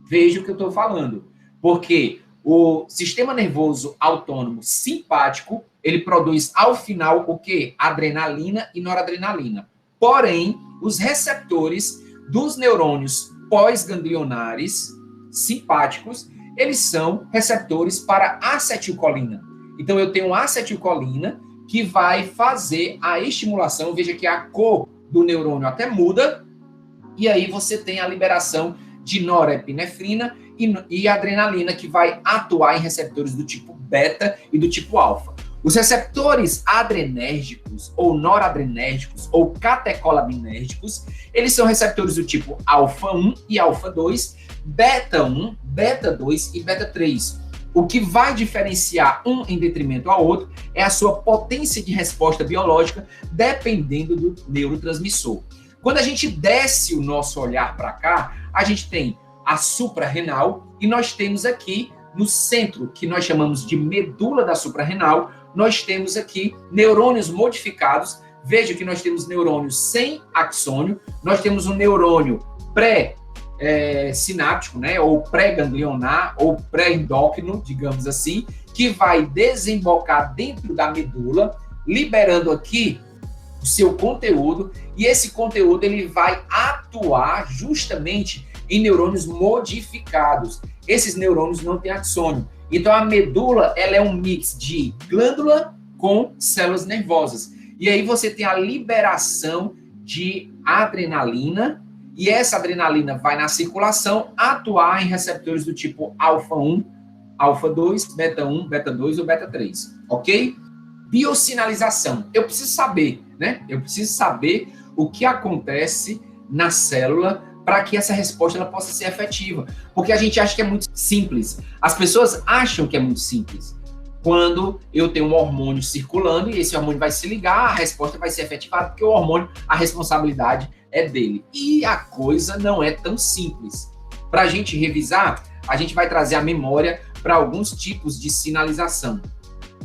Veja o que eu estou falando. Porque o sistema nervoso autônomo simpático, ele produz ao final o quê? Adrenalina e noradrenalina. Porém, os receptores dos neurônios pós-ganglionares simpáticos, eles são receptores para acetilcolina. Então, eu tenho acetilcolina que vai fazer a estimulação. Veja que a cor do neurônio até muda, e aí você tem a liberação de norepinefrina e adrenalina, que vai atuar em receptores do tipo beta e do tipo alfa. Os receptores adrenérgicos, ou noradrenérgicos, ou catecolinérgicos, eles são receptores do tipo alfa 1 e alfa 2, beta 1, beta 2 e beta 3. O que vai diferenciar um em detrimento ao outro é a sua potência de resposta biológica, dependendo do neurotransmissor. Quando a gente desce o nosso olhar para cá, a gente tem a suprarrenal, e nós temos aqui no centro, que nós chamamos de medula da suprarrenal, nós temos aqui neurônios modificados. Veja que nós temos neurônios sem axônio, nós temos um neurônio sináptico, né, ou pré-ganglionar, ou pré-endócrino, digamos assim, que vai desembocar dentro da medula, liberando aqui o seu conteúdo, e esse conteúdo ele vai atuar justamente em neurônios modificados. Esses neurônios não têm axônio. Então, a medula, ela é um mix de glândula com células nervosas. E aí você tem a liberação de adrenalina, e essa adrenalina vai na circulação atuar em receptores do tipo alfa 1, alfa 2, beta 1, beta 2 ou beta 3, ok? Biosinalização. Eu preciso saber, né? Eu preciso saber o que acontece na célula para que essa resposta ela possa ser efetiva. Porque a gente acha que é muito simples. As pessoas acham que é muito simples. Quando eu tenho um hormônio circulando e esse hormônio vai se ligar, a resposta vai ser efetivada, porque o hormônio, a responsabilidade é dele. E a coisa não é tão simples. Para a gente revisar, a gente vai trazer a memória para alguns tipos de sinalização.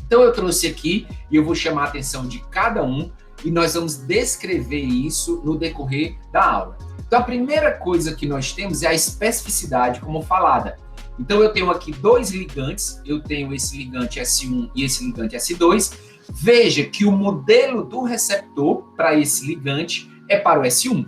Então eu trouxe aqui e eu vou chamar a atenção de cada um e nós vamos descrever isso no decorrer da aula. Então a primeira coisa que nós temos é a especificidade, como falada. Então eu tenho aqui dois ligantes, eu tenho esse ligante S1 e esse ligante S2. Veja que o modelo do receptor para esse ligante é para o S1.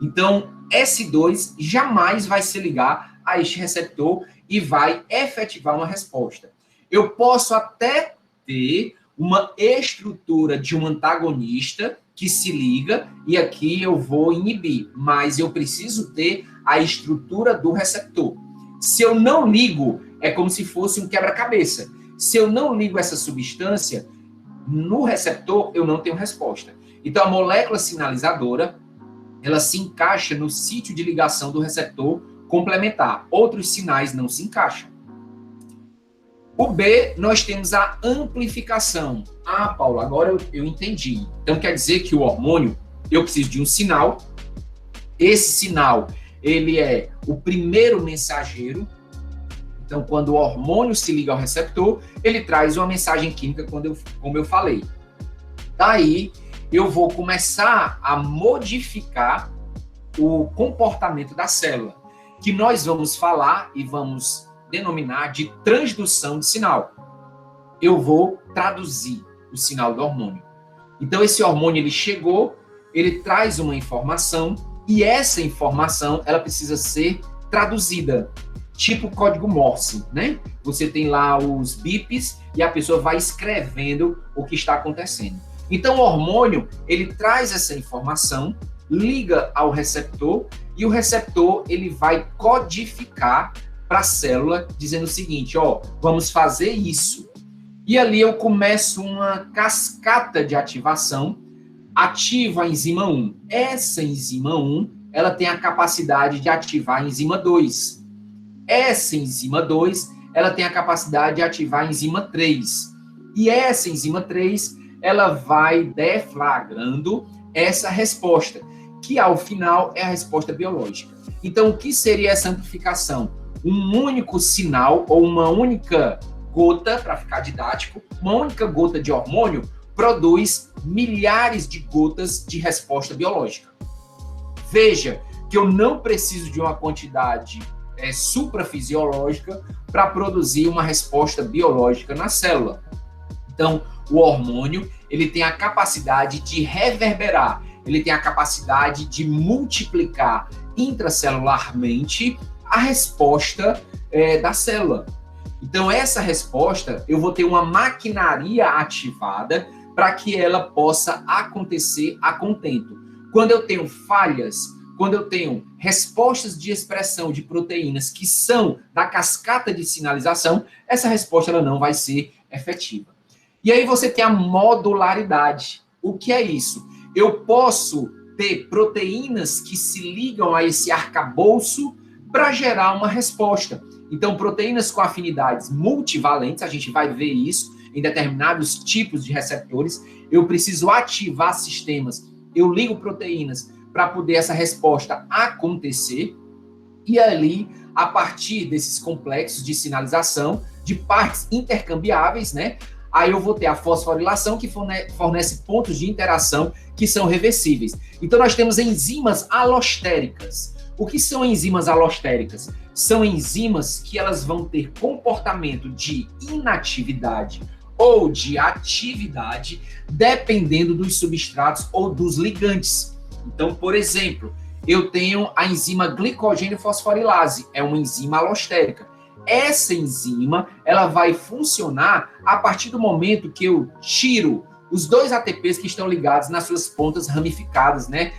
Então S2 jamais vai se ligar a este receptor e vai efetivar uma resposta. Eu posso até ter uma estrutura de um antagonista que se liga e aqui eu vou inibir, mas eu preciso ter a estrutura do receptor. Se eu não ligo, é como se fosse um quebra-cabeça. Se eu não ligo essa substância no receptor, eu não tenho resposta. Então, a molécula sinalizadora, ela se encaixa no sítio de ligação do receptor complementar. Outros sinais não se encaixam. O B, nós temos a amplificação. Ah, Paulo, agora eu entendi. Então, quer dizer que o hormônio, eu preciso de um sinal. Esse sinal, ele é o primeiro mensageiro. Então, quando o hormônio se liga ao receptor, ele traz uma mensagem química, como eu falei. Daí, eu vou começar a modificar o comportamento da célula, que nós vamos falar e vamos denominar de transdução de sinal. Eu vou traduzir o sinal do hormônio. Então, esse hormônio, ele chegou, ele traz uma informação, e essa informação, ela precisa ser traduzida, tipo código Morse, né? Você tem lá os bips e a pessoa vai escrevendo o que está acontecendo. Então, o hormônio, ele traz essa informação, liga ao receptor, e o receptor, ele vai codificar para a célula, dizendo o seguinte, ó, vamos fazer isso. E ali eu começo uma cascata de ativação, ativa a enzima 1. Essa enzima 1, ela tem a capacidade de ativar a enzima 2. Essa enzima 2, ela tem a capacidade de ativar a enzima 3. E essa enzima 3, ela vai deflagrando essa resposta, que ao final é a resposta biológica. Então, o que seria essa amplificação? Um único sinal ou uma única gota, para ficar didático, uma única gota de hormônio produz milhares de gotas de resposta biológica. Veja que eu não preciso de uma quantidade suprafisiológica para produzir uma resposta biológica na célula. Então, o hormônio, ele tem a capacidade de reverberar, ele tem a capacidade de multiplicar intracelularmente a resposta da célula. Então, essa resposta, eu vou ter uma maquinaria ativada para que ela possa acontecer a contento. Quando eu tenho falhas, quando eu tenho respostas de expressão de proteínas que são da cascata de sinalização, essa resposta ela não vai ser efetiva. E aí você tem a modularidade. O que é isso? Eu posso ter proteínas que se ligam a esse arcabouço para gerar uma resposta. Então, proteínas com afinidades multivalentes, a gente vai ver isso em determinados tipos de receptores. Eu preciso ativar sistemas, eu ligo proteínas para poder essa resposta acontecer. E ali, a partir desses complexos de sinalização, de partes intercambiáveis, né? Aí eu vou ter a fosforilação, que fornece pontos de interação que são reversíveis. Então, nós temos enzimas alostéricas. O que são enzimas alostéricas? São enzimas que elas vão ter comportamento de inatividade ou de atividade, dependendo dos substratos ou dos ligantes. Então, por exemplo, eu tenho a enzima glicogênio fosforilase, é uma enzima alostérica. Essa enzima, ela vai funcionar a partir do momento que eu tiro os dois ATPs que estão ligados nas suas pontas ramificadas, né?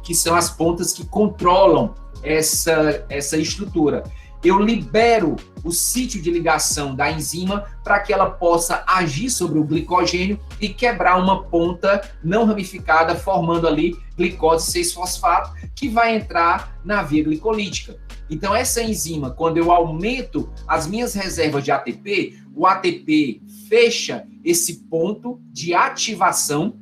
Que são as pontas que controlam essa estrutura. Eu libero o sítio de ligação da enzima para que ela possa agir sobre o glicogênio e quebrar uma ponta não ramificada, formando ali glicose 6-fosfato, que vai entrar na via glicolítica. Então, essa enzima, quando eu aumento as minhas reservas de ATP, o ATP fecha esse ponto de ativação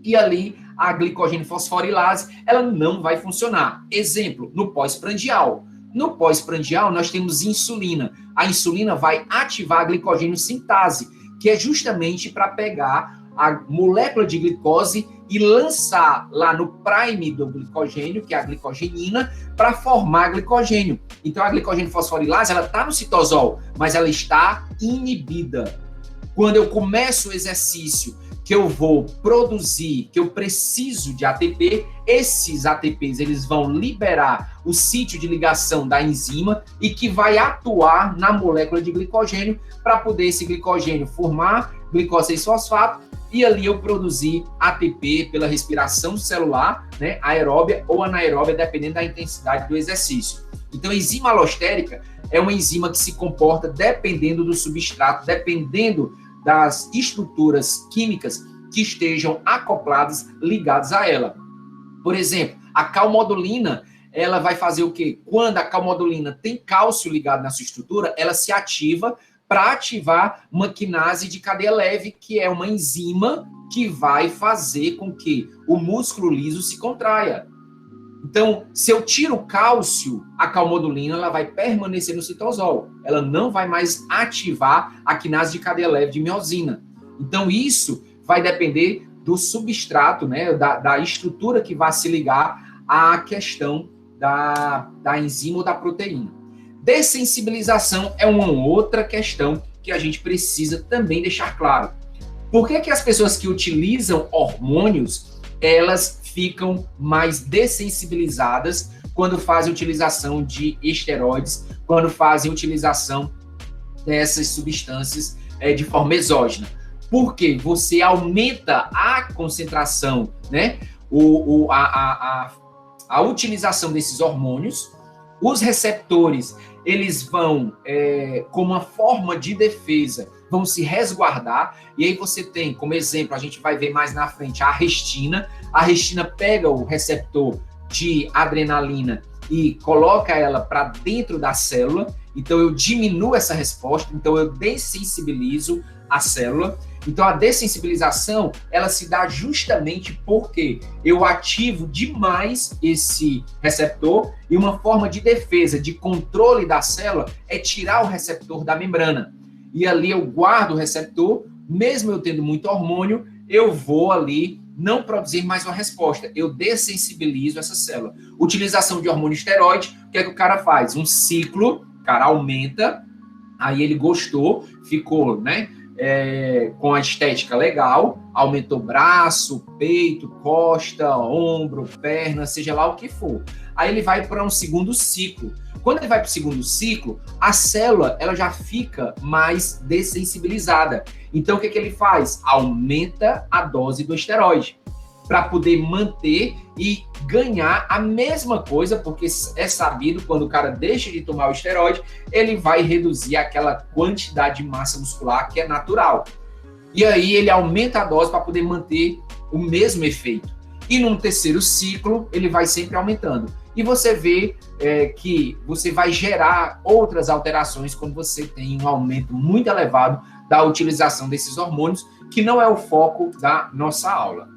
e ali a glicogênio fosforilase, ela não vai funcionar. Exemplo, no pós-prandial. No pós-prandial, nós temos insulina. A insulina vai ativar a glicogênio sintase, que é justamente para pegar a molécula de glicose e lançar lá no prime do glicogênio, que é a glicogenina, para formar glicogênio. Então, a glicogênio fosforilase, ela está no citosol, mas ela está inibida. Quando eu começo o exercício que eu vou produzir, que eu preciso de ATP, esses ATPs eles vão liberar o sítio de ligação da enzima e que vai atuar na molécula de glicogênio para poder esse glicogênio formar glicose 6-fosfato e ali eu produzir ATP pela respiração celular, né, aeróbia ou anaeróbia, dependendo da intensidade do exercício. Então, a enzima alostérica é uma enzima que se comporta dependendo do substrato, dependendo das estruturas químicas que estejam acopladas, ligadas a ela. Por exemplo, a calmodulina, ela vai fazer o quê? Quando a calmodulina tem cálcio ligado na sua estrutura, ela se ativa para ativar uma quinase de cadeia leve, que é uma enzima que vai fazer com que o músculo liso se contraia. Então, se eu tiro o cálcio, a calmodulina ela vai permanecer no citosol. Ela não vai mais ativar a quinase de cadeia leve de miosina. Então, isso vai depender do substrato, né, da estrutura que vai se ligar à questão da enzima ou da proteína. Dessensibilização é uma outra questão que a gente precisa também deixar claro. Por que as pessoas que utilizam hormônios, elas ficam mais dessensibilizadas quando fazem utilização de esteroides, quando fazem utilização dessas substâncias de forma exógena? Porque você aumenta a concentração, né? A utilização desses hormônios, os receptores, eles vão, como uma forma de defesa, vão se resguardar, e aí você tem, como exemplo, a gente vai ver mais na frente, a restina. A restina pega o receptor de adrenalina e coloca ela para dentro da célula, então eu diminuo essa resposta, então eu dessensibilizo a célula. Então a dessensibilização, ela se dá justamente porque eu ativo demais esse receptor, e uma forma de defesa, de controle da célula, é tirar o receptor da membrana. E ali eu guardo o receptor, mesmo eu tendo muito hormônio, eu vou ali não produzir mais uma resposta, eu dessensibilizo essa célula. Utilização de hormônio esteroide, o que é que o cara faz? Um ciclo, o cara aumenta, aí ele gostou, ficou, né, com a estética legal, aumentou braço, peito, costa, ombro, perna, seja lá o que for. Aí ele vai para um segundo ciclo. Quando ele vai para o segundo ciclo, a célula ela já fica mais dessensibilizada. Então, o que ele faz? Aumenta a dose do esteroide para poder manter e ganhar a mesma coisa, porque é sabido, quando o cara deixa de tomar o esteroide, ele vai reduzir aquela quantidade de massa muscular que é natural. E aí ele aumenta a dose para poder manter o mesmo efeito. E num terceiro ciclo, ele vai sempre aumentando. E você vê que você vai gerar outras alterações quando você tem um aumento muito elevado da utilização desses hormônios, que não é o foco da nossa aula.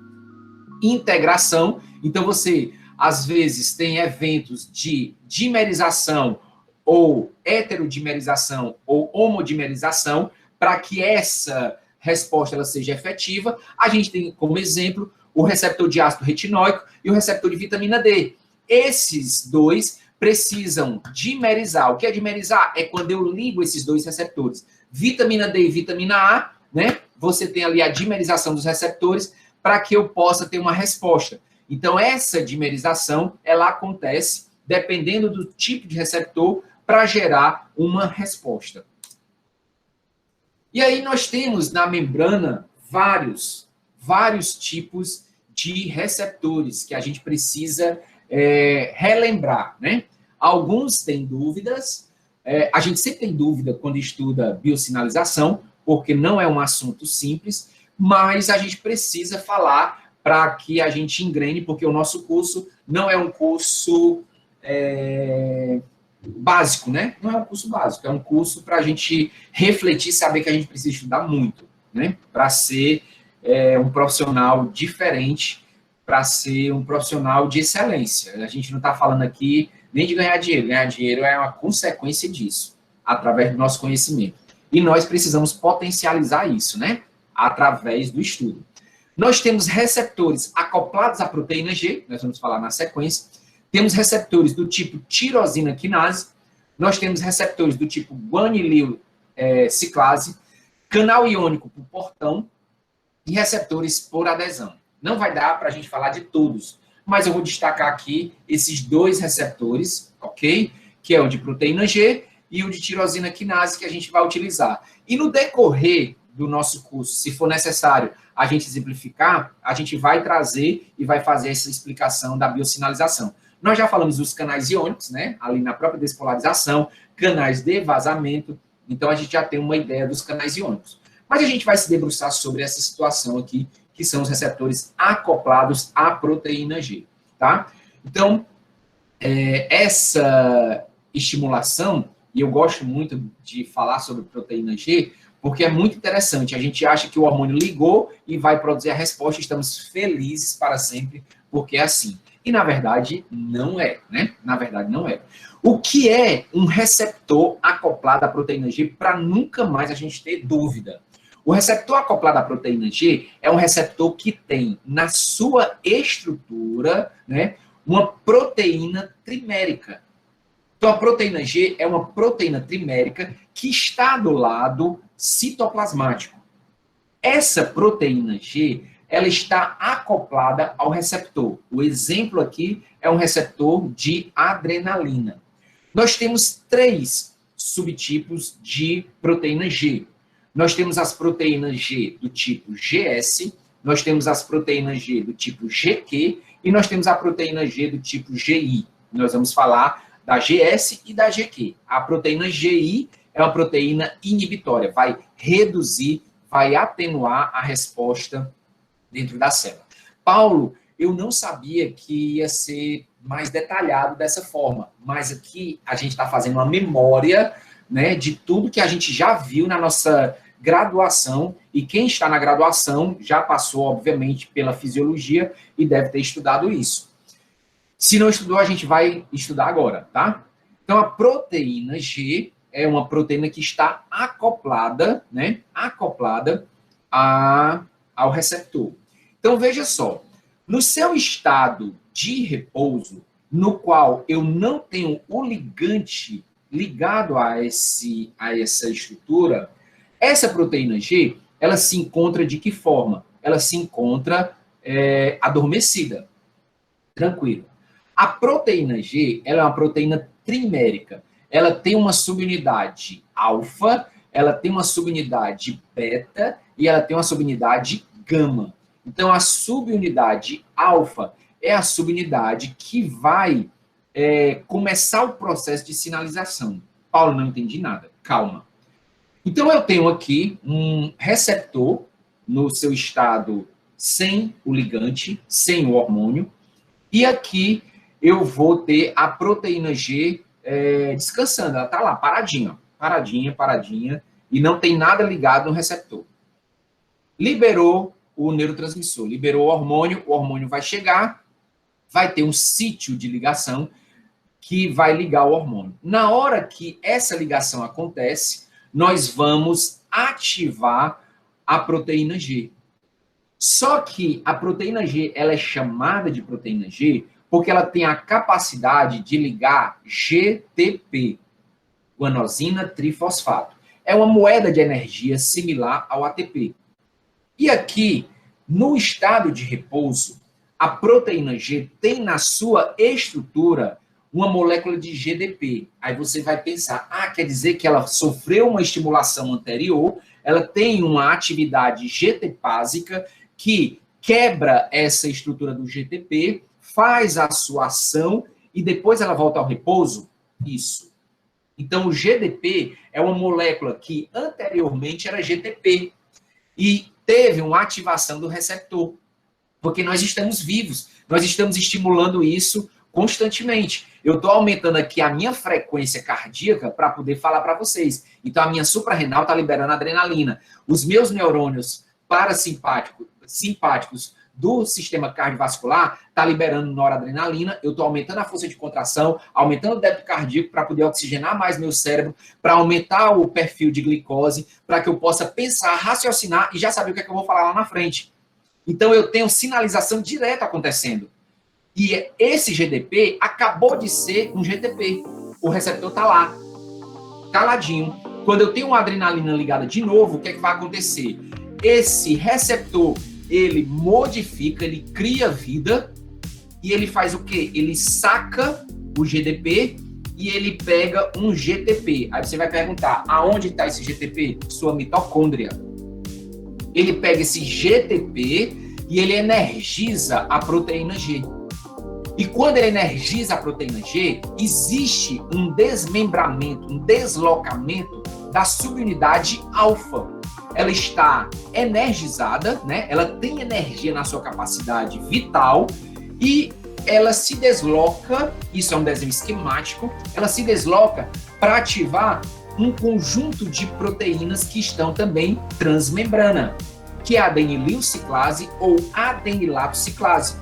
Integração, então você, às vezes, tem eventos de dimerização ou heterodimerização ou homodimerização. Para que essa resposta ela seja efetiva, a gente tem como exemplo o receptor de ácido retinóico e o receptor de vitamina D. Esses dois precisam dimerizar. O que é dimerizar? É quando eu ligo esses dois receptores. Vitamina D e vitamina A, né? Você tem ali a dimerização dos receptores para que eu possa ter uma resposta. Então, essa dimerização, ela acontece dependendo do tipo de receptor para gerar uma resposta. E aí nós temos na membrana vários tipos de receptores que a gente precisa relembrar, né? Alguns têm dúvidas, a gente sempre tem dúvida quando estuda biosinalização, porque não é um assunto simples, mas a gente precisa falar para que a gente engrene, porque o nosso curso não é um curso básico, né? Não é um curso básico, é um curso para a gente refletir, saber que a gente precisa estudar muito, né? Para ser um profissional diferente, para ser um profissional de excelência. A gente não está falando aqui nem de ganhar dinheiro. Ganhar dinheiro é uma consequência disso, através do nosso conhecimento. E nós precisamos potencializar isso, né? Através do estudo. Nós temos receptores acoplados à proteína G, nós vamos falar na sequência. Temos receptores do tipo tirosina quinase, nós temos receptores do tipo guanilil ciclase, canal iônico por portão e receptores por adesão. Não vai dar para a gente falar de todos, mas eu vou destacar aqui esses dois receptores, ok? Que é o de proteína G e o de tirosina quinase que a gente vai utilizar. E no decorrer do nosso curso, se for necessário a gente exemplificar, a gente vai trazer e vai fazer essa explicação da biosinalização. Nós já falamos dos canais iônicos, né? Ali na própria despolarização, canais de vazamento, então a gente já tem uma ideia dos canais iônicos. Mas a gente vai se debruçar sobre essa situação aqui, que são os receptores acoplados à proteína G, tá? Então, essa estimulação, e eu gosto muito de falar sobre proteína G, porque é muito interessante. A gente acha que o hormônio ligou e vai produzir a resposta, estamos felizes para sempre, porque é assim. E, na verdade, não é, né? Na verdade, não é. O que é um receptor acoplado à proteína G, para nunca mais a gente ter dúvida? O receptor acoplado à proteína G é um receptor que tem na sua estrutura, né, uma proteína trimérica. Então, a proteína G é uma proteína trimérica que está do lado citoplasmático. Essa proteína G, ela está acoplada ao receptor. O exemplo aqui é um receptor de adrenalina. Nós temos 3 subtipos de proteína G. Nós temos as proteínas G do tipo GS, nós temos as proteínas G do tipo GQ e nós temos a proteína G do tipo GI. Nós vamos falar da GS e da GQ. A proteína GI é uma proteína inibitória, vai reduzir, vai atenuar a resposta dentro da célula. Paulo, eu não sabia que ia ser mais detalhado dessa forma, mas aqui a gente está fazendo uma memória, né, de tudo que a gente já viu na nossa graduação, e quem está na graduação já passou, obviamente, pela fisiologia e deve ter estudado isso. Se não estudou, a gente vai estudar agora, tá? Então, a proteína G é uma proteína que está acoplada, né? Acoplada ao receptor. Então, veja só. No seu estado de repouso, no qual eu não tenho o ligante ligado a essa estrutura, essa proteína G, ela se encontra de que forma? Ela se encontra adormecida. Tranquilo. A proteína G, ela é uma proteína trimérica. Ela tem uma subunidade alfa, ela tem uma subunidade beta e ela tem uma subunidade gama. Então, a subunidade alfa é a subunidade que vai começar o processo de sinalização. Paulo, não entendi nada. Calma. Então, eu tenho aqui um receptor no seu estado sem o ligante, sem o hormônio, e aqui eu vou ter a proteína G descansando. Ela está lá, paradinha, paradinha, e não tem nada ligado no receptor. Liberou o neurotransmissor, liberou o hormônio vai chegar, vai ter um sítio de ligação que vai ligar o hormônio. Na hora que essa ligação acontece, nós vamos ativar a proteína G. Só que a proteína G, ela é chamada de proteína G porque ela tem a capacidade de ligar GTP, guanosina trifosfato. É uma moeda de energia similar ao ATP. E aqui, no estado de repouso, a proteína G tem na sua estrutura uma molécula de GDP. Aí você vai pensar, quer dizer que ela sofreu uma estimulação anterior, ela tem uma atividade GTPásica que quebra essa estrutura do GTP, faz a sua ação e depois ela volta ao repouso? Isso. Então, o GDP é uma molécula que anteriormente era GTP e teve uma ativação do receptor, porque nós estamos vivos, nós estamos estimulando isso constantemente. Eu estou aumentando aqui a minha frequência cardíaca para poder falar para vocês. Então, a minha suprarrenal está liberando adrenalina. Os meus neurônios simpáticos do sistema cardiovascular está liberando noradrenalina. Eu estou aumentando a força de contração, aumentando o débito cardíaco para poder oxigenar mais meu cérebro, para aumentar o perfil de glicose, para que eu possa pensar, raciocinar e já saber o que é que eu vou falar lá na frente. Então, eu tenho sinalização direta acontecendo. E esse GDP acabou de ser um GTP. O receptor está lá, caladinho. Quando eu tenho uma adrenalina ligada de novo, o que é que vai acontecer? Esse receptor, ele modifica, ele cria vida e ele faz o quê? Ele saca o GDP e ele pega um GTP. Aí você vai perguntar, aonde está esse GTP? Sua mitocôndria. ele pega esse GTP e ele energiza a proteína G. E quando ele energiza a proteína G, existe um desmembramento, um deslocamento da subunidade alfa. Ela está energizada, né? Ela tem energia na sua capacidade vital e ela se desloca, isso é um desenho esquemático, ela se desloca para ativar um conjunto de proteínas que estão também transmembrana, que é a adenililciclase ou adenilatociclase.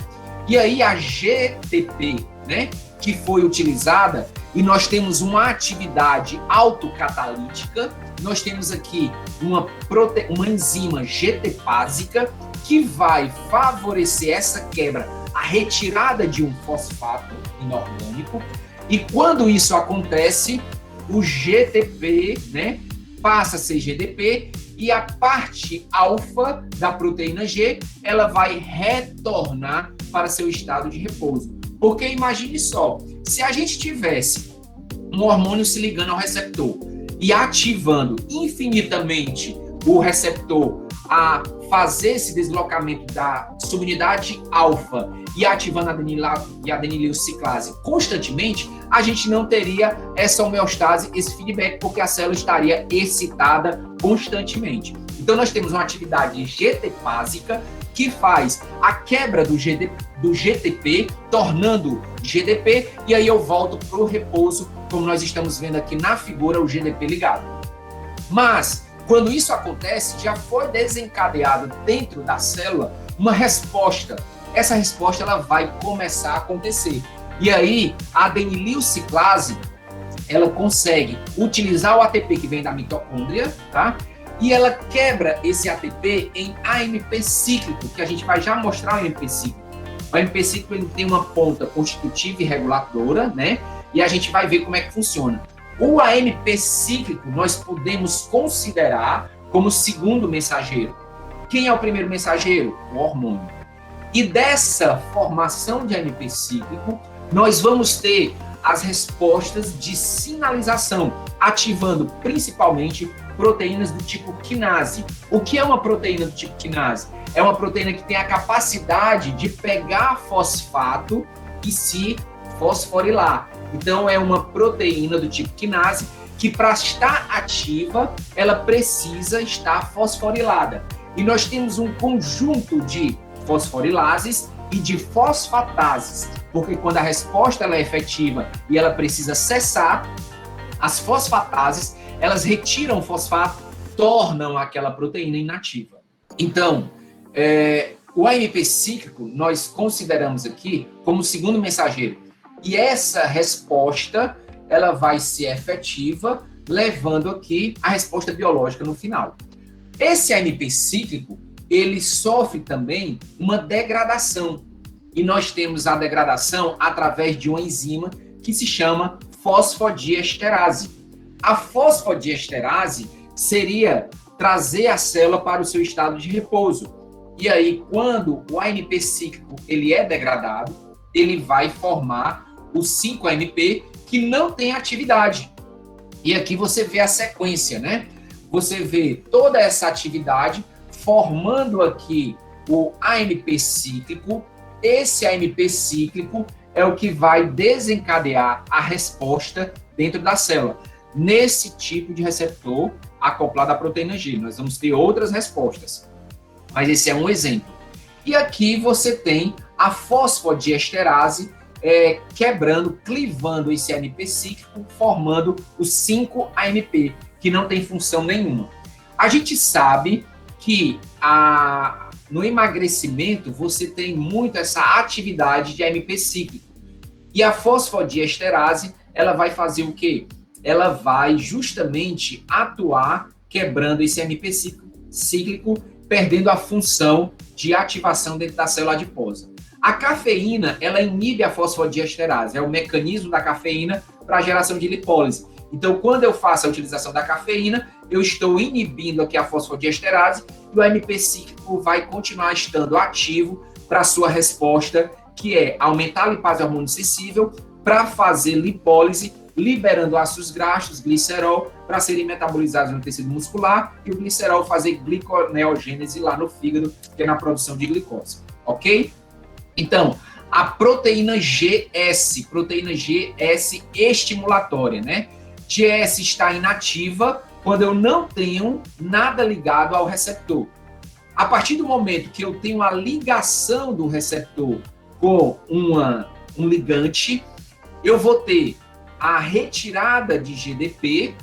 E aí a GTP, né, que foi utilizada, e nós temos uma atividade autocatalítica, nós temos aqui uma enzima GTpásica que vai favorecer essa quebra, a retirada de um fosfato inorgânico, e quando isso acontece, o GTP, né, passa a ser GDP, e a parte alfa da proteína G, ela vai retornar para seu estado de repouso. Porque imagine só, se a gente tivesse um hormônio se ligando ao receptor e ativando infinitamente o receptor a fazer esse deslocamento da subunidade alfa e ativando a adenililciclase constantemente, a gente não teria essa homeostase, esse feedback, porque a célula estaria excitada constantemente. Então, nós temos uma atividade GTpásica que faz a quebra do GTP, tornando GDP, e aí eu volto para o repouso, como nós estamos vendo aqui na figura, o GDP ligado. Mas, quando isso acontece, já foi desencadeado dentro da célula uma resposta. Essa resposta ela vai começar a acontecer. E aí, a adenililciclase, ela consegue utilizar o ATP que vem da mitocôndria, tá? E ela quebra esse ATP em AMP cíclico, que a gente vai já mostrar o AMP cíclico. O AMP cíclico ele tem uma ponta constitutiva e reguladora, né? E a gente vai ver como é que funciona. O AMP cíclico nós podemos considerar como segundo mensageiro. Quem é o primeiro mensageiro? O hormônio. E dessa formação de AMP cíclico, nós vamos ter as respostas de sinalização, ativando principalmente proteínas do tipo quinase. O que é uma proteína do tipo quinase? É uma proteína que tem a capacidade de pegar fosfato e se fosforilar. Então, é uma proteína do tipo quinase que, para estar ativa, ela precisa estar fosforilada. E nós temos um conjunto de fosforilases e de fosfatases, porque quando a resposta ela é efetiva e ela precisa cessar, as fosfatases, elas retiram o fosfato, tornam aquela proteína inativa. Então, o AMP cíclico nós consideramos aqui como segundo mensageiro. E essa resposta, ela vai ser efetiva, levando aqui a resposta biológica no final. Esse AMP cíclico, ele sofre também uma degradação. E nós temos a degradação através de uma enzima que se chama fosfodiesterase. A fosfodiesterase seria trazer a célula para o seu estado de repouso. E aí, quando o AMP cíclico ele é degradado, ele vai formar o 5-AMP, que não tem atividade. E aqui você vê a sequência, né? Você vê toda essa atividade formando aqui o AMP cíclico. Esse AMP cíclico é o que vai desencadear a resposta dentro da célula. Nesse tipo de receptor acoplado à proteína G, nós vamos ter outras respostas, mas esse é um exemplo. E aqui você tem a fosfodiesterase quebrando, clivando esse AMP cíclico, formando o 5-AMP, que não tem função nenhuma. A gente sabe que no emagrecimento você tem muito essa atividade de AMP cíclico. E a fosfodiesterase, ela vai fazer o quê? Ela vai justamente atuar quebrando esse AMP cíclico, perdendo a função de ativação dentro da célula adiposa. A cafeína, ela inibe a fosfodiesterase, é o mecanismo da cafeína para a geração de lipólise. Então, quando eu faço a utilização da cafeína, eu estou inibindo aqui a fosfodiesterase e o AMP cíclico vai continuar estando ativo para a sua resposta, que é aumentar a lipase hormônio sensível para fazer lipólise liberando ácidos graxos, glicerol, para serem metabolizados no tecido muscular, e o glicerol fazer gliconeogênese lá no fígado, que é na produção de glicose, ok? Então, a proteína GS estimulatória, né? GS está inativa quando eu não tenho nada ligado ao receptor. A partir do momento que eu tenho a ligação do receptor com um ligante, eu vou ter a retirada de GDP,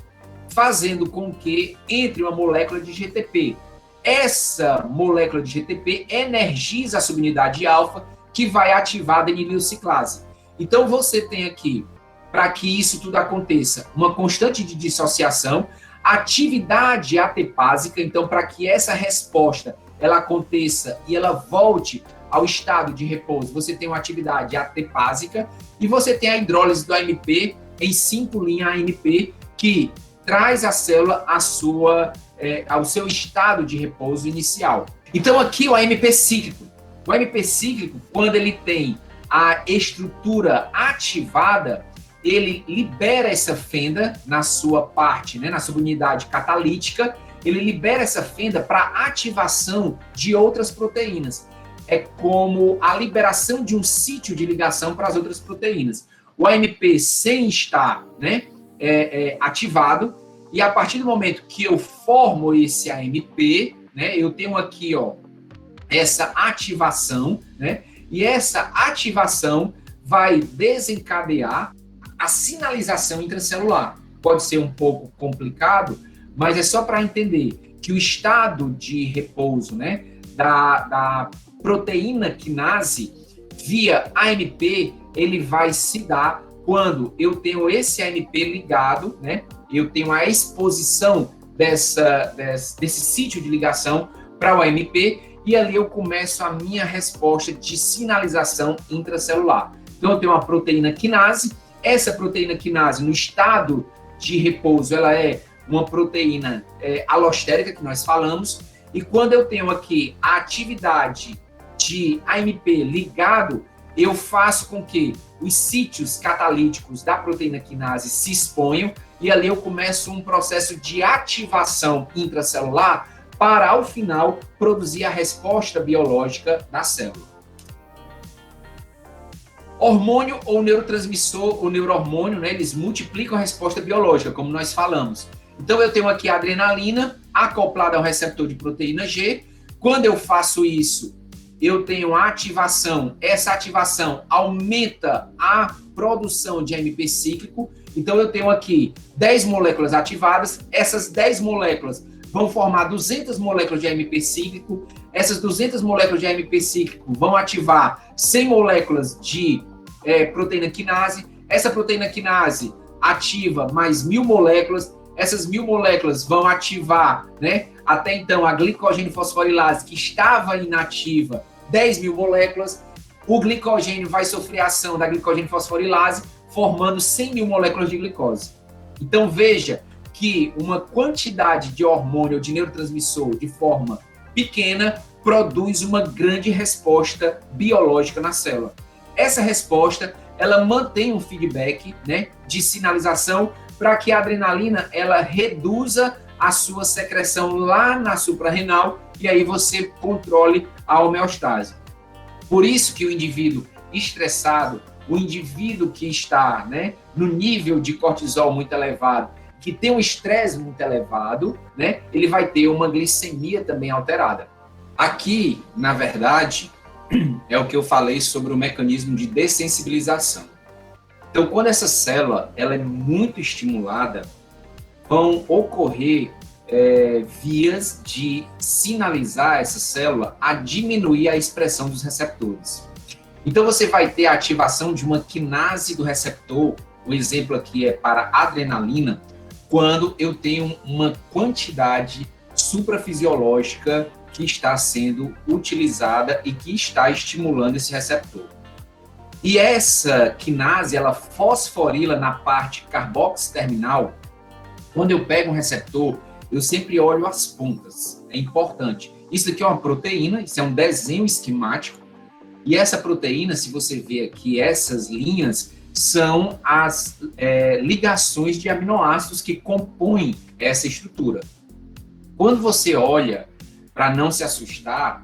fazendo com que entre uma molécula de GTP. Essa molécula de GTP energiza a subunidade alfa, que vai ativar a adenililciclase. Então, você tem aqui, para que isso tudo aconteça, uma constante de dissociação, atividade atepásica. Então, para que essa resposta ela aconteça e ela volte ao estado de repouso, você tem uma atividade atepásica e você tem a hidrólise do AMP em 5' AMP, que traz a célula ao seu estado de repouso inicial. Então, aqui o AMP cíclico. O AMP cíclico, quando ele tem a estrutura ativada, ele libera essa fenda na sua parte, né, na sua unidade catalítica, ele libera essa fenda para ativação de outras proteínas. É como a liberação de um sítio de ligação para as outras proteínas. O AMP sem estar, né, ativado, e a partir do momento que eu formo esse AMP, né, eu tenho aqui, ó, essa ativação, né, e essa ativação vai desencadear a sinalização intracelular. Pode ser um pouco complicado, mas é só para entender que o estado de repouso, né, da proteína quinase via AMP, ele vai se dar quando eu tenho esse AMP ligado, né, eu tenho a exposição desse sítio de ligação para o AMP, e ali eu começo a minha resposta de sinalização intracelular. Então, eu tenho uma proteína quinase. Essa proteína quinase, no estado de repouso, ela é uma proteína alostérica, que nós falamos, e quando eu tenho aqui a atividade de AMP ligado, eu faço com que os sítios catalíticos da proteína quinase se exponham, e ali eu começo um processo de ativação intracelular para, ao final, produzir a resposta biológica da célula. Hormônio ou neurotransmissor ou neurohormônio, né, eles multiplicam a resposta biológica, como nós falamos. Então, eu tenho aqui a adrenalina acoplada ao receptor de proteína G. Quando eu faço isso, eu tenho a ativação. Essa ativação aumenta a produção de AMP cíclico. Então, eu tenho aqui 10 moléculas ativadas. Essas 10 moléculas vão formar 200 moléculas de AMP cíclico. Essas 200 moléculas de AMP cíclico vão ativar 100 moléculas de proteína quinase. Essa proteína quinase ativa mais 1.000 moléculas. Essas 1.000 moléculas vão ativar, né, até então, a glicogênio fosforilase, que estava inativa, 10.000 moléculas. O glicogênio vai sofrer a ação da glicogênio fosforilase, formando 100.000 moléculas de glicose. Então, veja que uma quantidade de hormônio ou de neurotransmissor de forma pequena produz uma grande resposta biológica na célula. Essa resposta, ela mantém um feedback, né, de sinalização para que a adrenalina ela reduza a sua secreção lá na suprarrenal e aí você controle a homeostase. Por isso que o indivíduo estressado, o indivíduo que está, né, no nível de cortisol muito elevado, que tem um estresse muito elevado, né, ele vai ter uma glicemia também alterada. Aqui, na verdade, é o que eu falei sobre o mecanismo de dessensibilização. Então, quando essa célula ela é muito estimulada, vão ocorrer vias de sinalizar essa célula a diminuir a expressão dos receptores. Então, você vai ter a ativação de uma quinase do receptor, o exemplo aqui é para adrenalina, quando eu tenho uma quantidade suprafisiológica que está sendo utilizada e que está estimulando esse receptor. E essa quinase, ela fosforila na parte carboxiterminal. Quando eu pego um receptor, eu sempre olho as pontas. É importante. Isso aqui é uma proteína, isso é um desenho esquemático. E essa proteína, se você ver aqui essas linhas, são as ligações de aminoácidos que compõem essa estrutura. Quando você olha, para não se assustar,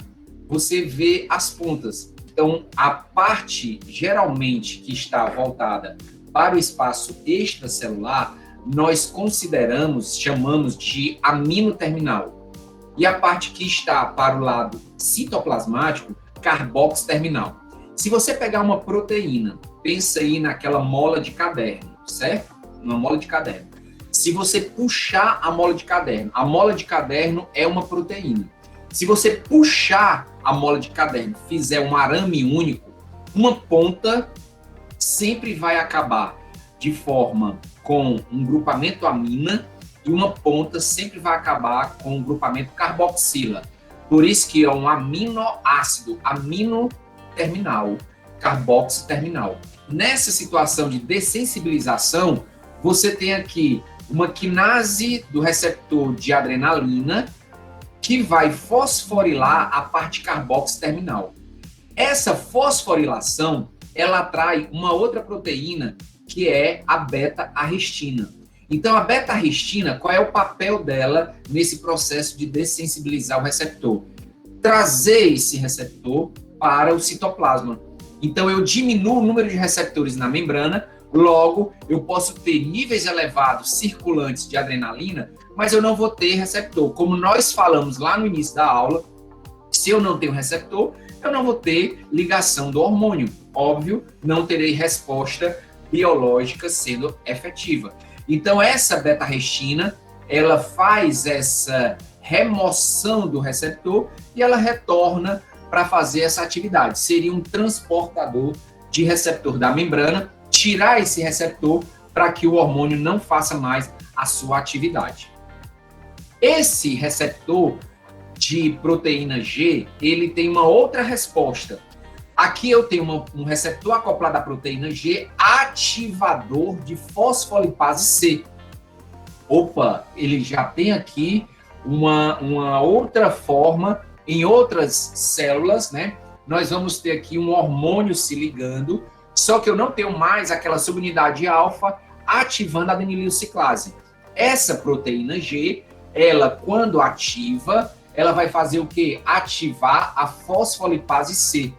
você vê as pontas. Então, a parte, geralmente, que está voltada para o espaço extracelular, nós chamamos de aminoterminal. E a parte que está para o lado citoplasmático, carboxterminal. Se você pegar uma proteína, pensa aí naquela mola de caderno, certo? Uma mola de caderno. Se você puxar a mola de caderno é uma proteína. Se você puxar a mola de caderno, fizer um arame único, uma ponta sempre vai acabar de forma com um grupamento amina e uma ponta sempre vai acabar com um grupamento carboxila. Por isso que é um aminoácido, aminoterminal, carboxiterminal. Nessa situação de dessensibilização, você tem aqui uma quinase do receptor de adrenalina que vai fosforilar a parte carboxiterminal. Essa fosforilação, ela atrai uma outra proteína que é a beta-arrestina. Então, a beta-arrestina, qual é o papel dela nesse processo de dessensibilizar o receptor? Trazer esse receptor para o citoplasma. Então, eu diminuo o número de receptores na membrana, logo, eu posso ter níveis elevados circulantes de adrenalina, mas eu não vou ter receptor. Como nós falamos lá no início da aula, se eu não tenho receptor, eu não vou ter ligação do hormônio. Óbvio, não terei resposta biológica sendo efetiva. Então, essa beta-arrestina, ela faz essa remoção do receptor e ela retorna para fazer essa atividade. Seria um transportador de receptor da membrana, tirar esse receptor para que o hormônio não faça mais a sua atividade. Esse receptor de proteína G, ele tem uma outra resposta. Aqui eu tenho um receptor acoplado à proteína G, ativador de fosfolipase C. Opa, ele já tem aqui uma outra forma, em outras células, né? Nós vamos ter aqui um hormônio se ligando, só que eu não tenho mais aquela subunidade alfa ativando a adenililciclase. Essa proteína G, ela, quando ativa, ela vai fazer o quê? Ativar a fosfolipase C.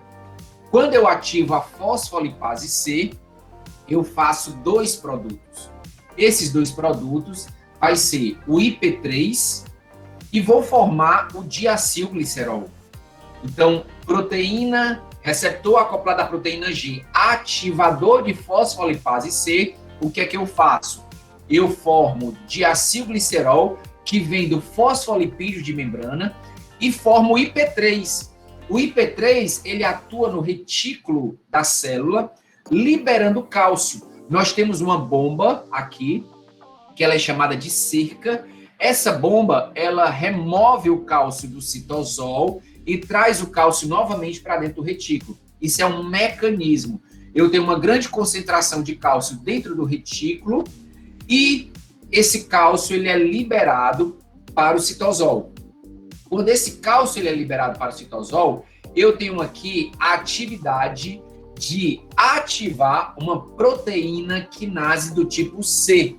Quando eu ativo a fosfolipase C, eu faço dois produtos. Esses dois produtos vai ser o IP3 e vou formar o diacilglicerol. Então, proteína, receptor acoplado à proteína G, ativador de fosfolipase C, o que é que eu faço? Eu formo diacilglicerol, que vem do fosfolipídio de membrana, e formo o IP3. O IP3, ele atua no retículo da célula, liberando cálcio. Nós temos uma bomba aqui, que ela é chamada de cerca. Essa bomba, ela remove o cálcio do citosol e traz o cálcio novamente para dentro do retículo. Isso é um mecanismo. Eu tenho uma grande concentração de cálcio dentro do retículo e esse cálcio ele é liberado para o citosol. Quando esse cálcio ele é liberado para o citosol, eu tenho aqui a atividade de ativar uma proteína quinase do tipo C.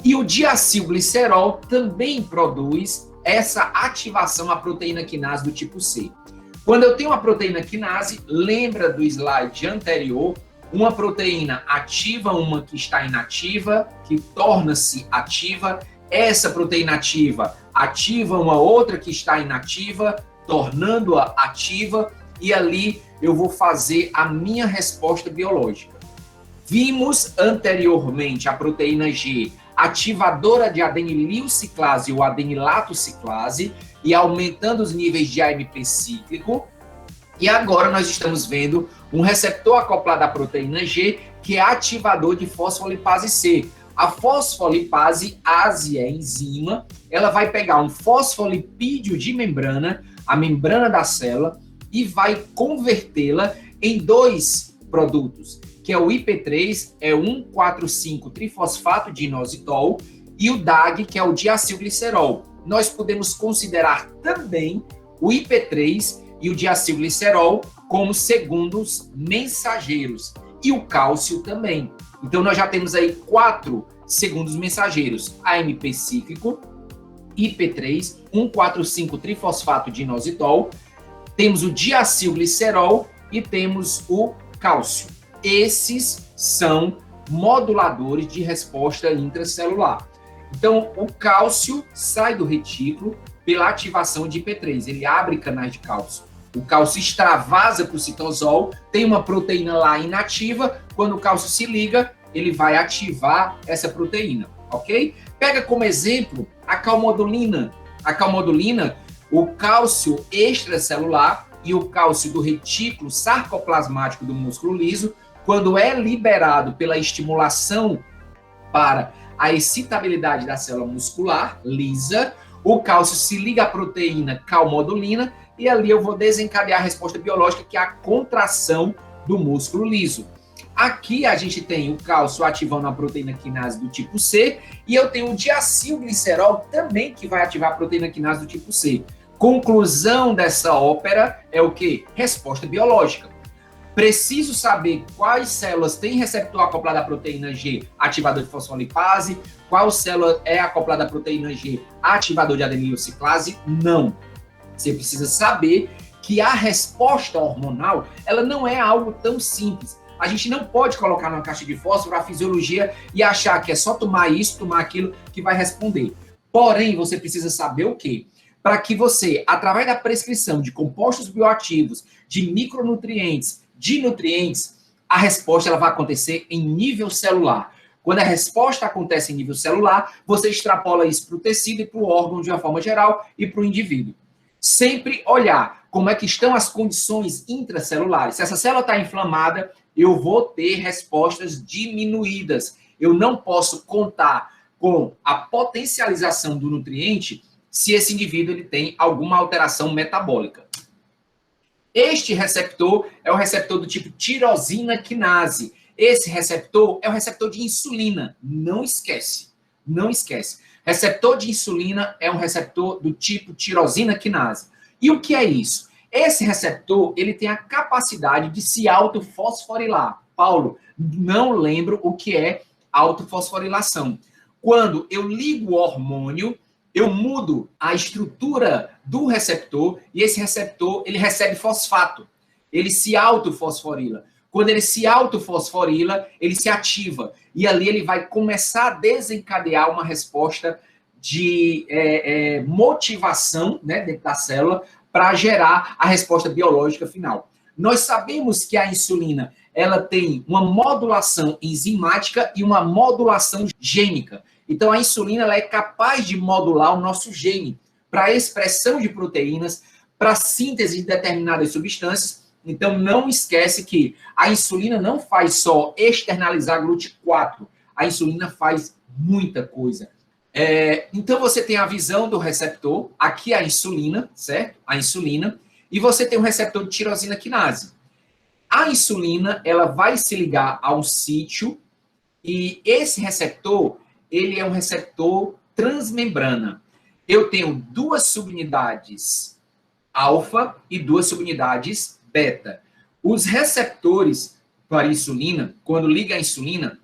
E o diacilglicerol também produz essa ativação à proteína quinase do tipo C. Quando eu tenho uma proteína quinase, lembra do slide anterior, uma proteína ativa uma que está inativa, que torna-se ativa. Essa proteína ativa ativa uma outra que está inativa, tornando-a ativa, e ali eu vou fazer a minha resposta biológica. Vimos anteriormente a proteína G ativadora de adenililciclase ou adenilatociclase e aumentando os níveis de AMP cíclico. E agora nós estamos vendo um receptor acoplado à proteína G que é ativador de fosfolipase C. A fosfolipase ASE é enzima, ela vai pegar um fosfolipídio de membrana, a membrana da célula, e vai convertê-la em dois produtos, que é o IP3, é 1,4,5-trifosfato de inositol, e o DAG, que é o diacilglicerol. Nós podemos considerar também o IP3 e o diacilglicerol como segundos mensageiros. e o cálcio também. Então, nós já temos aí 4 segundos mensageiros: AMP cíclico, IP3, 1,4,5-trifosfato de inositol, temos o diacilglicerol e temos o cálcio. Esses são moduladores de resposta intracelular. Então, o cálcio sai do retículo pela ativação de IP3, ele abre canais de cálcio. O cálcio extravasa para o citosol, tem uma proteína lá inativa, quando o cálcio se liga, ele vai ativar essa proteína, ok? Pega como exemplo a calmodulina. A calmodulina, o cálcio extracelular e o cálcio do retículo sarcoplasmático do músculo liso, quando é liberado pela estimulação para a excitabilidade da célula muscular lisa, o cálcio se liga à proteína calmodulina e ali eu vou desencadear a resposta biológica, que é a contração do músculo liso. Aqui a gente tem o cálcio ativando a proteína quinase do tipo C e eu tenho o diacilglicerol também que vai ativar a proteína quinase do tipo C. Conclusão dessa ópera é o quê? Resposta biológica. Preciso saber quais células têm receptor acoplado à proteína G, ativador de fosfolipase, qual célula é acoplada à proteína G, ativador de adenilciclase? Não. Você precisa saber que a resposta hormonal, ela não é algo tão simples. A gente não pode colocar numa caixa de fósforo a fisiologia e achar que é só tomar isso, tomar aquilo que vai responder. Porém, você precisa saber o quê? Para que você, através da prescrição de compostos bioativos, de micronutrientes, de nutrientes, a resposta ela vai acontecer em nível celular. Quando a resposta acontece em nível celular, você extrapola isso para o tecido e para o órgão de uma forma geral e para o indivíduo. Sempre olhar como é que estão as condições intracelulares. Se essa célula está inflamada, eu vou ter respostas diminuídas. Eu não posso contar com a potencialização do nutriente se esse indivíduo ele tem alguma alteração metabólica. Este receptor é o receptor do tipo tirosina quinase. Esse receptor é o receptor de insulina. Não esquece. Não esquece. Receptor de insulina é um receptor do tipo tirosina quinase. E o que é isso? Esse receptor, ele tem a capacidade de se autofosforilar. Paulo, não lembro o que é autofosforilação. Quando eu ligo o hormônio, eu mudo a estrutura do receptor e esse receptor, ele recebe fosfato. Ele se autofosforila. Quando ele se autofosforila, ele se ativa. E ali ele vai começar a desencadear uma resposta de motivação, né, dentro da célula para gerar a resposta biológica final. Nós sabemos que a insulina ela tem uma modulação enzimática e uma modulação gênica. Então, a insulina ela é capaz de modular o nosso gene para a expressão de proteínas, para a síntese de determinadas substâncias. Então, não esquece que a insulina não faz só externalizar GLUT4. A insulina faz muita coisa. Então, você tem a visão do receptor, aqui a insulina, certo? A insulina. E você tem o receptor de tirosina quinase. A insulina, ela vai se ligar a um sítio e esse receptor, ele é um receptor transmembrana. Eu tenho 2 subunidades alfa e 2 subunidades beta. Os receptores para a insulina, quando liga a insulina,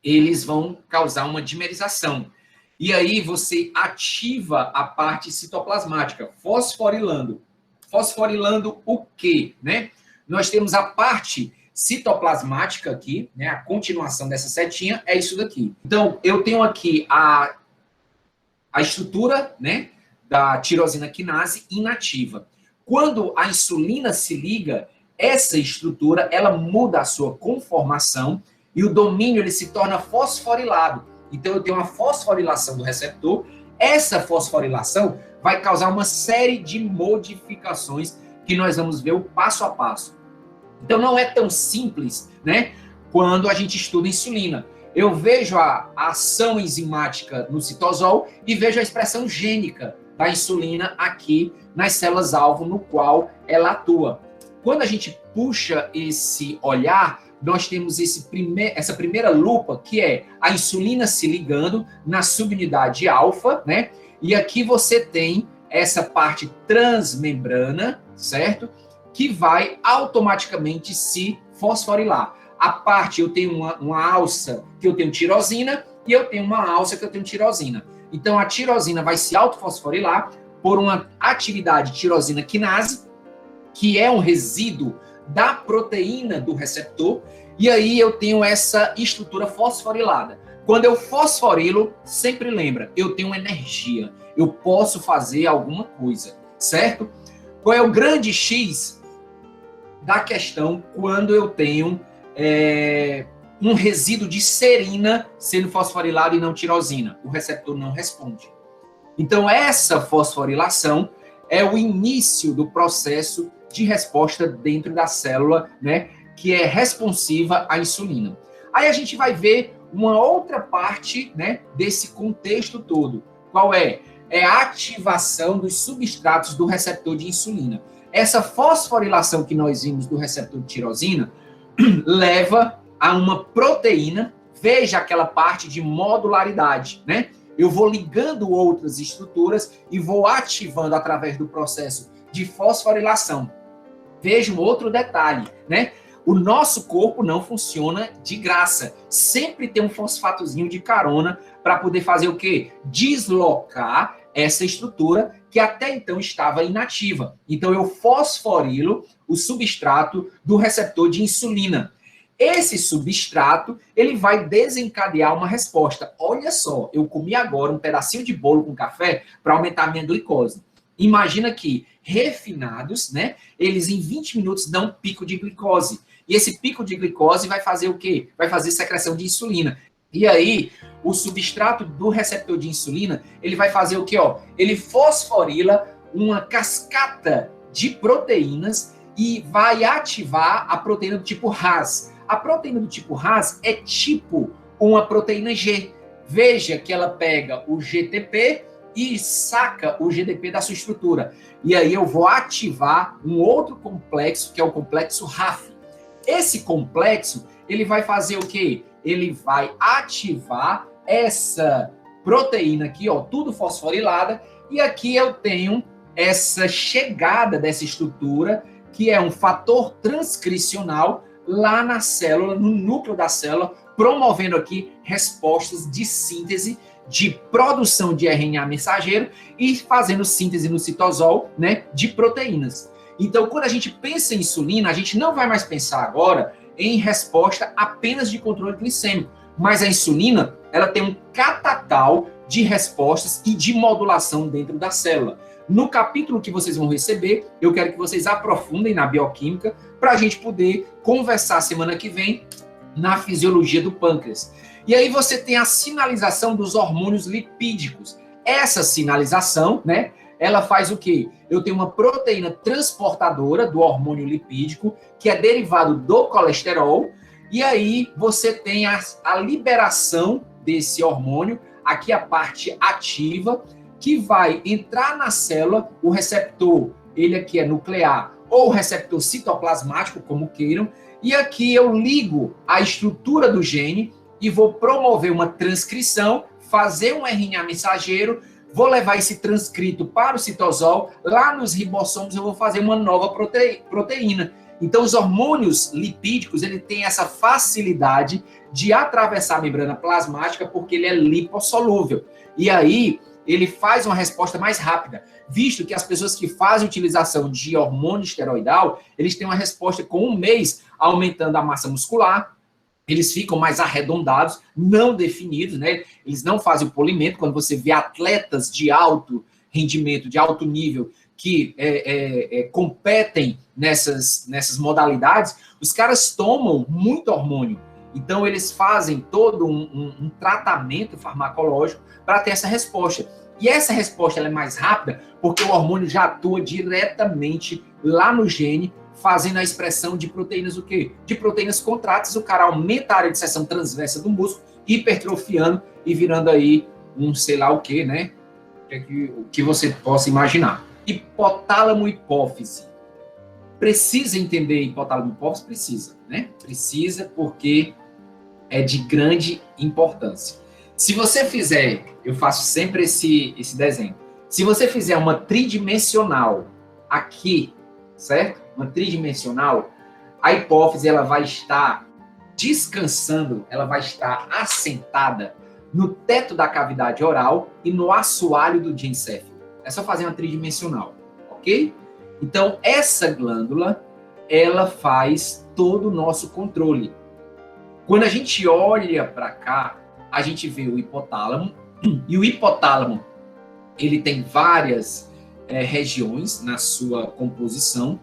eles vão causar uma dimerização. E aí você ativa a parte citoplasmática, fosforilando. Fosforilando o quê, né? Nós temos a parte citoplasmática aqui, né? A continuação dessa setinha é isso daqui. Então, eu tenho aqui a estrutura, né, da tirosina quinase inativa. Quando a insulina se liga, essa estrutura, ela muda a sua conformação e o domínio ele se torna fosforilado. Então, eu tenho uma fosforilação do receptor. Essa fosforilação vai causar uma série de modificações que nós vamos ver o passo a passo. Então, não é tão simples, né, quando a gente estuda insulina. Eu vejo a ação enzimática no citosol e vejo a expressão gênica da insulina aqui nas células-alvo no qual ela atua. Quando a gente puxa esse olhar, nós temos essa primeira lupa, que é a insulina se ligando na subunidade alfa, né? E aqui você tem essa parte transmembrana, certo? Que vai automaticamente se fosforilar. eu tenho uma alça que eu tenho tirosina e eu tenho uma alça que eu tenho tirosina. Então, a tirosina vai se autofosforilar por uma atividade tirosina quinase, que é um resíduo da proteína do receptor, e aí eu tenho essa estrutura fosforilada. Quando eu fosforilo, sempre lembra, eu tenho energia, eu posso fazer alguma coisa, certo? Qual é o grande X da questão quando eu tenho um resíduo de serina sendo fosforilado e não tirosina? O receptor não responde. Então, essa fosforilação é o início do processo de resposta dentro da célula, né, que é responsiva à insulina. Aí a gente vai ver uma outra parte, né, desse contexto todo. Qual é? É a ativação dos substratos do receptor de insulina. Essa fosforilação que nós vimos do receptor de tirosina leva a uma proteína, veja aquela parte de modularidade, né? Eu vou ligando outras estruturas e vou ativando através do processo de fosforilação. Veja um outro detalhe, né? O nosso corpo não funciona de graça. Sempre tem um fosfatozinho de carona para poder fazer o quê? Deslocar essa estrutura que até então estava inativa. Então, eu fosforilo o substrato do receptor de insulina. Esse substrato, ele vai desencadear uma resposta. Olha só, eu comi agora um pedacinho de bolo com café para aumentar a minha glicose. Imagina que refinados, né? Eles em 20 minutos dão um pico de glicose. E esse pico de glicose vai fazer o quê? Vai fazer secreção de insulina. E aí, o substrato do receptor de insulina, ele vai fazer o quê? Ó? Ele fosforila uma cascata de proteínas e vai ativar a proteína do tipo RAS. A proteína do tipo RAS é tipo uma proteína G. Veja que ela pega o GTP e saca o GDP da sua estrutura. E aí eu vou ativar um outro complexo, que é o complexo RAF. Esse complexo, ele vai fazer o quê? Ele vai ativar essa proteína aqui, ó, tudo fosforilada, e aqui eu tenho essa chegada dessa estrutura, que é um fator transcricional lá na célula, no núcleo da célula, promovendo aqui respostas de síntese, de produção de RNA mensageiro e fazendo síntese no citosol, né, de proteínas. Então, quando a gente pensa em insulina, a gente não vai mais pensar agora em resposta apenas de controle glicêmico, mas a insulina, ela tem um catatal de respostas e de modulação dentro da célula. No capítulo que vocês vão receber, eu quero que vocês aprofundem na bioquímica para a gente poder conversar semana que vem na fisiologia do pâncreas. E aí você tem a sinalização dos hormônios lipídicos. Essa sinalização, né, ela faz o quê? Eu tenho uma proteína transportadora do hormônio lipídico, que é derivado do colesterol, e aí você tem a liberação desse hormônio, aqui a parte ativa, que vai entrar na célula, o receptor, ele aqui é nuclear, ou receptor citoplasmático, como queiram, e aqui eu ligo a estrutura do gene e vou promover uma transcrição, fazer um RNA mensageiro, vou levar esse transcrito para o citosol, lá nos ribossomos eu vou fazer uma nova proteína. Então, os hormônios lipídicos, ele tem essa facilidade de atravessar a membrana plasmática porque ele é lipossolúvel. E aí, ele faz uma resposta mais rápida, visto que as pessoas que fazem utilização de hormônio esteroidal, eles têm uma resposta com um mês, aumentando a massa muscular, eles ficam mais arredondados, não definidos, né? Eles não fazem o polimento. Quando você vê atletas de alto rendimento, de alto nível, que competem nessas modalidades, os caras tomam muito hormônio. Então, eles fazem todo um tratamento farmacológico para ter essa resposta. E essa resposta ela é mais rápida porque o hormônio já atua diretamente lá no gene, fazendo a expressão de proteínas o quê? De proteínas contráteis, o cara aumenta a área de seção transversa do músculo, hipertrofiando e virando aí um sei lá o quê, né? O que você possa imaginar. Hipotálamo hipófise. Precisa entender hipotálamo hipófise? Precisa, né? Precisa porque é de grande importância. Se você fizer, eu faço sempre esse desenho. Se você fizer uma tridimensional aqui, certo? Uma tridimensional, a hipófise ela vai estar descansando, ela vai estar assentada no teto da cavidade oral e no assoalho do diencéfalo. É só fazer uma tridimensional, ok? Então, essa glândula, ela faz todo o nosso controle. Quando a gente olha para cá, a gente vê o hipotálamo, e o hipotálamo, ele tem várias regiões na sua composição,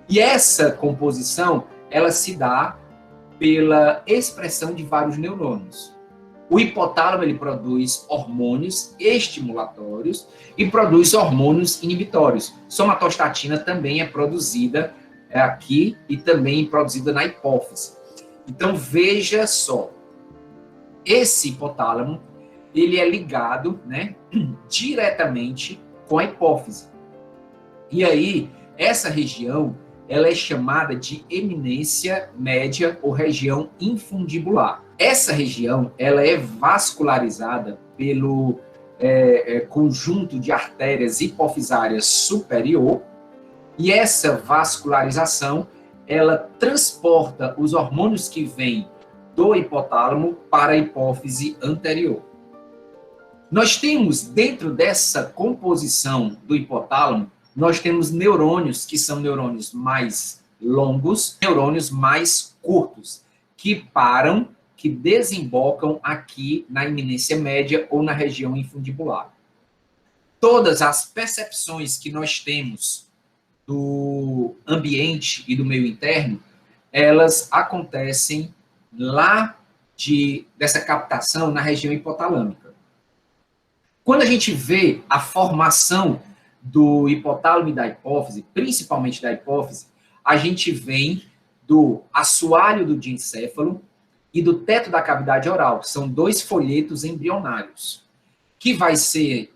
e essa composição, ela se dá pela expressão de vários neurônios. O hipotálamo, ele produz hormônios estimulatórios e produz hormônios inibitórios. Somatostatina também é produzida aqui e também produzida na hipófise. Então, veja só, esse hipotálamo, ele é ligado, né, diretamente com a hipófise. E aí, essa região, ela é chamada de eminência média ou região infundibular. Essa região, ela é vascularizada pelo conjunto de artérias hipofisárias superior, e essa vascularização, ela transporta os hormônios que vêm do hipotálamo para a hipófise anterior. Nós temos, dentro dessa composição do hipotálamo, nós temos neurônios que são neurônios mais longos, neurônios mais curtos, que param, que desembocam aqui na eminência média ou na região infundibular. Todas as percepções que nós temos do ambiente e do meio interno, elas acontecem lá dessa captação na região hipotalâmica. Quando a gente vê a formação do hipotálamo e da hipófise, principalmente da hipófise, a gente vem do assoalho do diencéfalo e do teto da cavidade oral. São dois folhetos embrionários, que vai ser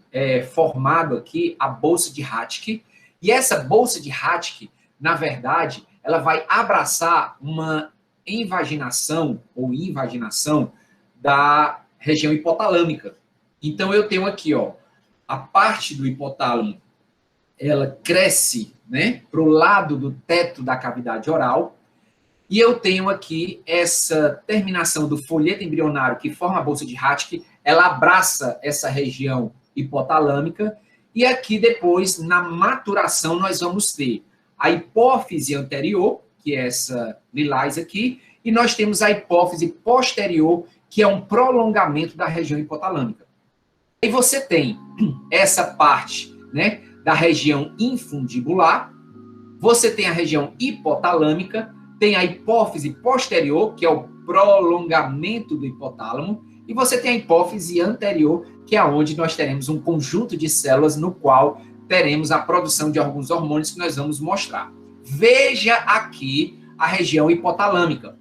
formado aqui a bolsa de Raschke, e essa bolsa de Raschke, na verdade, ela vai abraçar uma invaginação ou invaginação da região hipotalâmica. Então, eu tenho aqui, ó, a parte do hipotálamo, ela cresce, né, para o lado do teto da cavidade oral, e eu tenho aqui essa terminação do folheto embrionário que forma a bolsa de Raschke, ela abraça essa região hipotalâmica, e aqui depois, na maturação, nós vamos ter a hipófise anterior, que é essa lilás aqui, e nós temos a hipófise posterior, que é um prolongamento da região hipotalâmica. E você tem essa parte, né, da região infundibular, você tem a região hipotalâmica, tem a hipófise posterior, que é o prolongamento do hipotálamo, e você tem a hipófise anterior, que é onde nós teremos um conjunto de células no qual teremos a produção de alguns hormônios que nós vamos mostrar. Veja aqui a região hipotalâmica.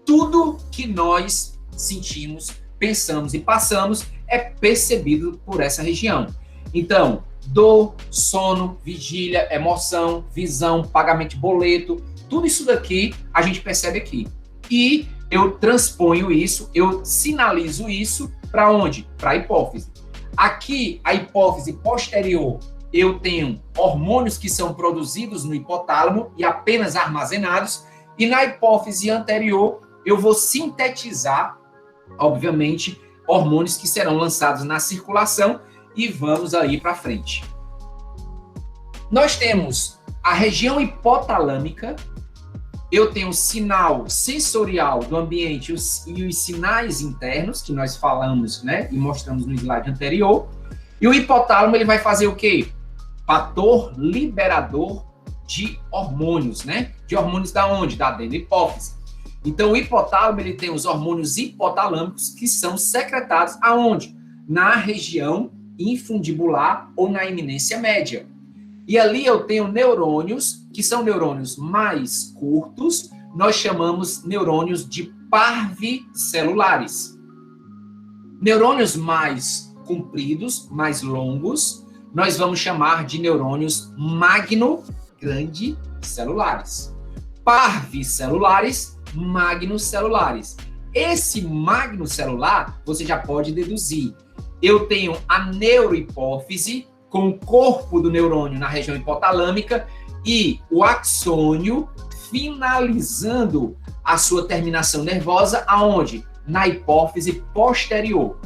Tudo que nós sentimos, pensamos e passamos é percebido por essa região. Então, dor, sono, vigília, emoção, visão, pagamento de boleto, tudo isso daqui a gente percebe aqui. E eu transponho isso, eu sinalizo isso para onde? Para a hipófise. Aqui, a hipófise posterior, eu tenho hormônios que são produzidos no hipotálamo e apenas armazenados, e na hipófise anterior, eu vou sintetizar, obviamente, hormônios que serão lançados na circulação, e vamos aí para frente. Nós temos a região hipotalâmica, eu tenho o sinal sensorial do ambiente e os sinais internos, que nós falamos, né, e mostramos no slide anterior, e o hipotálamo ele vai fazer o quê? Fator liberador de hormônios, né? De hormônios da onde? Da adenohipófise. Então, o hipotálamo ele tem os hormônios hipotalâmicos que são secretados aonde? Na região infundibular ou na eminência média. E ali eu tenho neurônios, que são neurônios mais curtos, nós chamamos neurônios de parvicelulares. Neurônios mais compridos, mais longos, nós vamos chamar de neurônios magno-grande-celulares. Parvicelulares, magnocelulares. Esse magnocelular, você já pode deduzir. Eu tenho a neurohipófise, com o corpo do neurônio na região hipotalâmica, e o axônio finalizando a sua terminação nervosa aonde? Na hipófise posterior.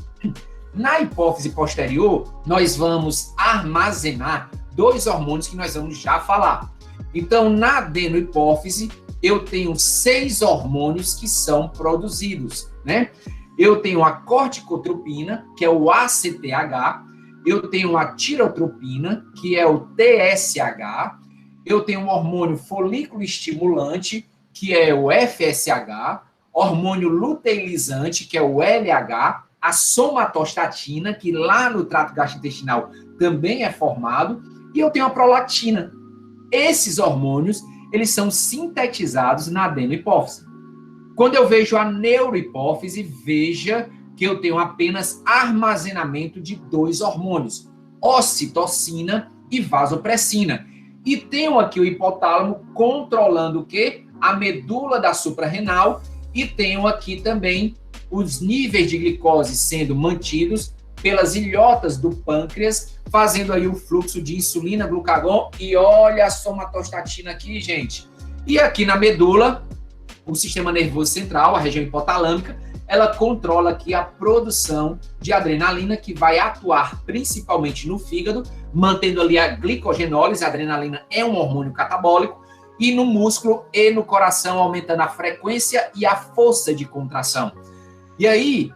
Na hipófise posterior, nós vamos armazenar 2 hormônios que nós vamos já falar. Então, na adenohipófise, eu tenho 6 hormônios que são produzidos, né? Eu tenho a corticotropina, que é o ACTH, eu tenho a tirotropina, que é o TSH, eu tenho o hormônio folículo estimulante, que é o FSH, hormônio luteilizante, que é o LH, a somatostatina, que lá no trato gastrointestinal também é formado, e eu tenho a prolactina. Esses hormônios, eles são sintetizados na adenohipófise. Quando eu vejo a neurohipófise, veja que eu tenho apenas armazenamento de 2 hormônios, ocitocina e vasopressina. E tenho aqui o hipotálamo controlando o quê? A medula da suprarrenal, e tenho aqui também os níveis de glicose sendo mantidos pelas ilhotas do pâncreas, fazendo aí o fluxo de insulina, glucagon, e olha a somatostatina aqui, gente. E aqui na medula, o sistema nervoso central, a região hipotalâmica, ela controla aqui a produção de adrenalina, que vai atuar principalmente no fígado, mantendo ali a glicogenólise. A adrenalina é um hormônio catabólico, e no músculo e no coração, aumentando a frequência e a força de contração. E aí,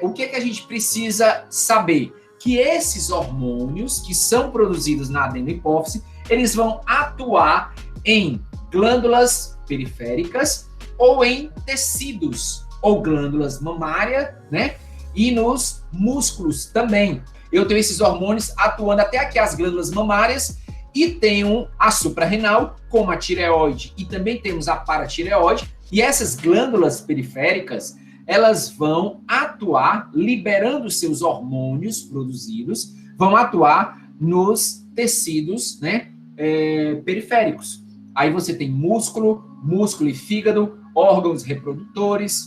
o que a gente precisa saber? Que esses hormônios que são produzidos na adenohipófise, eles vão atuar em glândulas periféricas ou em tecidos, ou glândulas mamárias, né? E nos músculos também. Eu tenho esses hormônios atuando até aqui as glândulas mamárias, e tenho a suprarrenal, como a tireoide, e também temos a paratireoide, e essas glândulas periféricas, elas vão atuar liberando seus hormônios produzidos, vão atuar nos tecidos, né, periféricos. Aí você tem músculo e fígado, órgãos reprodutores,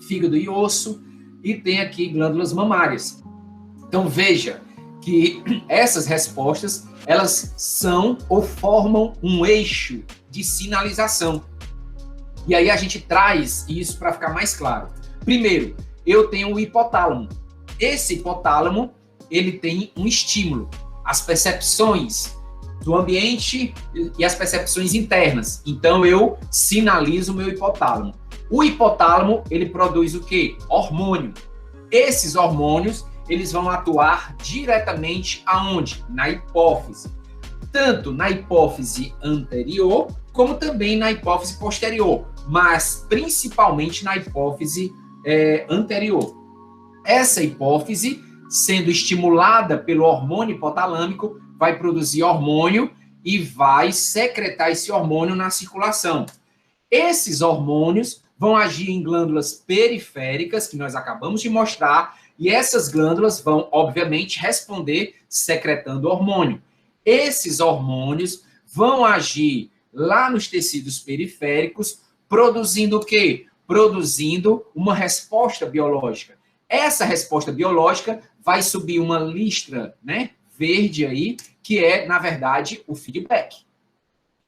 fígado e osso, e tem aqui glândulas mamárias. Então veja que essas respostas, elas são ou formam um eixo de sinalização. E aí a gente traz isso para ficar mais claro. Primeiro, eu tenho o hipotálamo. Esse hipotálamo, ele tem um estímulo. As percepções do ambiente e as percepções internas. Então, eu sinalizo o meu hipotálamo. O hipotálamo, ele produz o quê? Hormônio. Esses hormônios, eles vão atuar diretamente aonde? Na hipófise. Tanto na hipófise anterior, como também na hipófise posterior, mas principalmente na hipófise anterior. Essa hipófise, sendo estimulada pelo hormônio hipotalâmico, vai produzir hormônio e vai secretar esse hormônio na circulação. Esses hormônios vão agir em glândulas periféricas, que nós acabamos de mostrar, e essas glândulas vão, obviamente, responder secretando hormônio. Esses hormônios vão agir lá nos tecidos periféricos, produzindo o quê? Produzindo uma resposta biológica. Essa resposta biológica vai subir uma listra, né, verde aí, que é, na verdade, o feedback.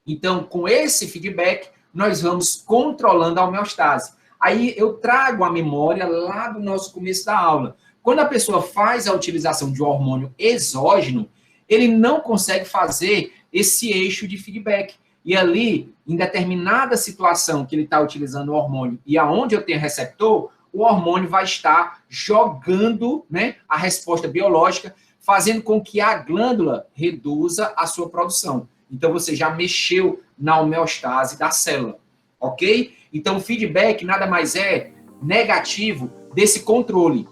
Então, com esse feedback, nós vamos controlando a homeostase. Aí eu trago a memória lá do nosso começo da aula. Quando a pessoa faz a utilização de um hormônio exógeno, ele não consegue fazer esse eixo de feedback. E ali, em determinada situação que ele está utilizando o hormônio e aonde eu tenho receptor, o hormônio vai estar jogando, né, a resposta biológica, fazendo com que a glândula reduza a sua produção. Então, você já mexeu na homeostase da célula, ok? Então, o feedback nada mais é negativo desse controle.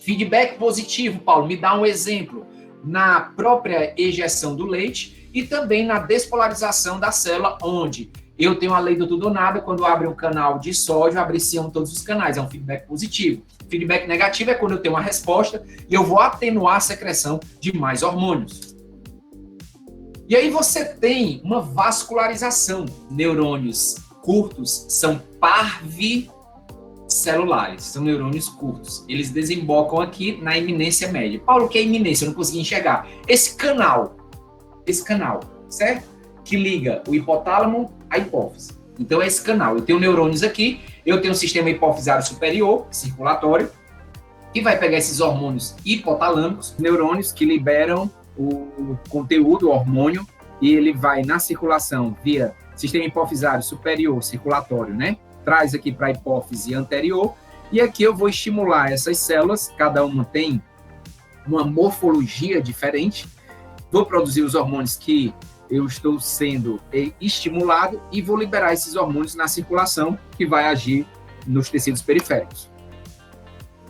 Feedback positivo, Paulo, me dá um exemplo. Na própria ejeção do leite e também na despolarização da célula, onde eu tenho a lei do tudo ou nada, quando abre um canal de sódio, abriciam todos os canais, é um feedback positivo. Feedback negativo é quando eu tenho uma resposta e eu vou atenuar a secreção de mais hormônios. E aí você tem uma vascularização. Neurônios curtos são parvicelulares, são neurônios curtos. Eles desembocam aqui na eminência média. Paulo, o que é eminência? Eu não consegui enxergar. Esse canal, certo? Que liga o hipotálamo a hipófise. Então, é esse canal. Eu tenho neurônios aqui, eu tenho um sistema hipofisário superior, circulatório, que vai pegar esses hormônios hipotalâmicos, neurônios que liberam o conteúdo, o hormônio, e ele vai na circulação via sistema hipofisário superior, circulatório, né? Traz aqui para a hipófise anterior, e aqui eu vou estimular essas células, cada uma tem uma morfologia diferente, vou produzir os hormônios que eu estou sendo estimulado e vou liberar esses hormônios na circulação, que vai agir nos tecidos periféricos.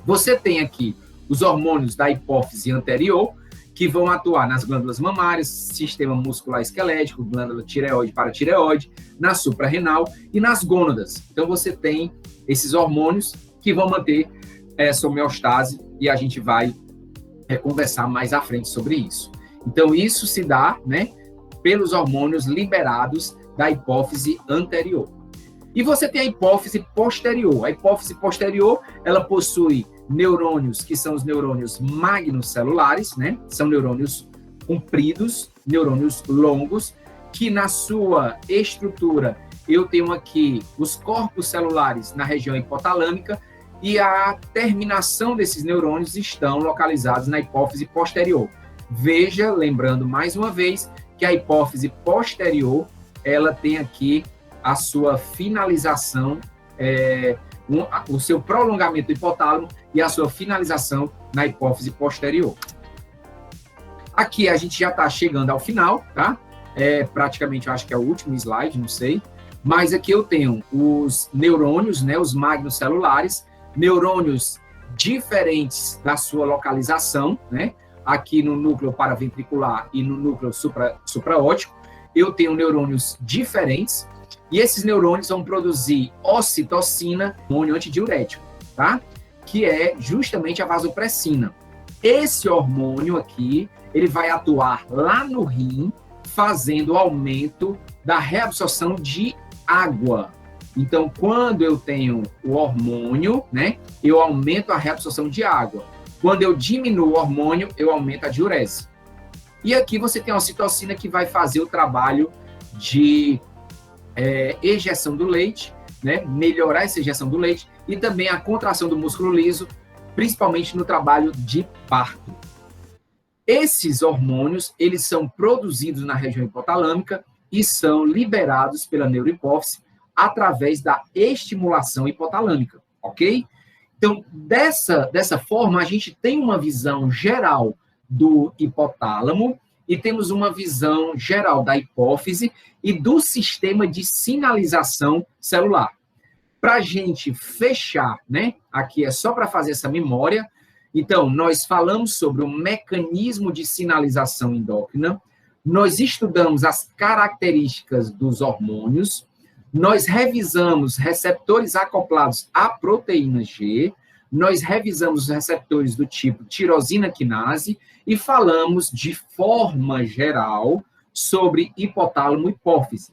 Você tem aqui os hormônios da hipófise anterior, que vão atuar nas glândulas mamárias, sistema muscular esquelético, glândula tireoide, paratireoide, na suprarrenal e nas gônadas. Então, você tem esses hormônios que vão manter essa homeostase e a gente vai conversar mais à frente sobre isso. Então, isso se dá, né, pelos hormônios liberados da hipófise anterior. E você tem a hipófise posterior. A hipófise posterior, ela possui neurônios, que são os neurônios magnocelulares, né? São neurônios compridos, neurônios longos, que na sua estrutura, eu tenho aqui os corpos celulares na região hipotalâmica e a terminação desses neurônios estão localizados na hipófise posterior. Veja, lembrando mais uma vez, que a hipófise posterior, ela tem aqui a sua finalização, o seu prolongamento do hipotálamo e a sua finalização na hipófise posterior. Aqui a gente já está chegando ao final, tá? Praticamente, eu acho que é o último slide, não sei. Mas aqui eu tenho os neurônios, né, os magnocelulares, neurônios diferentes da sua localização, né? Aqui no núcleo paraventricular e no núcleo supraóptico, eu tenho neurônios diferentes, e esses neurônios vão produzir ocitocina, hormônio antidiurético, tá? Que é justamente a vasopressina. Esse hormônio aqui, ele vai atuar lá no rim, fazendo aumento da reabsorção de água. Então, quando eu tenho o hormônio, né, eu aumento a reabsorção de água. Quando eu diminuo o hormônio, eu aumento a diurese. E aqui você tem a ocitocina que vai fazer o trabalho de ejeção do leite, né? Melhorar essa ejeção do leite e também a contração do músculo liso, principalmente no trabalho de parto. Esses hormônios, eles são produzidos na região hipotalâmica e são liberados pela neurohipófise através da estimulação hipotalâmica, ok? Então, dessa forma, a gente tem uma visão geral do hipotálamo e temos uma visão geral da hipófise e do sistema de sinalização celular. Para a gente fechar, né? Aqui é só para fazer essa memória. Então, nós falamos sobre o mecanismo de sinalização endócrina, nós estudamos as características dos hormônios, nós revisamos receptores acoplados à proteína G, nós revisamos os receptores do tipo tirosina quinase e falamos de forma geral sobre hipotálamo e hipófise.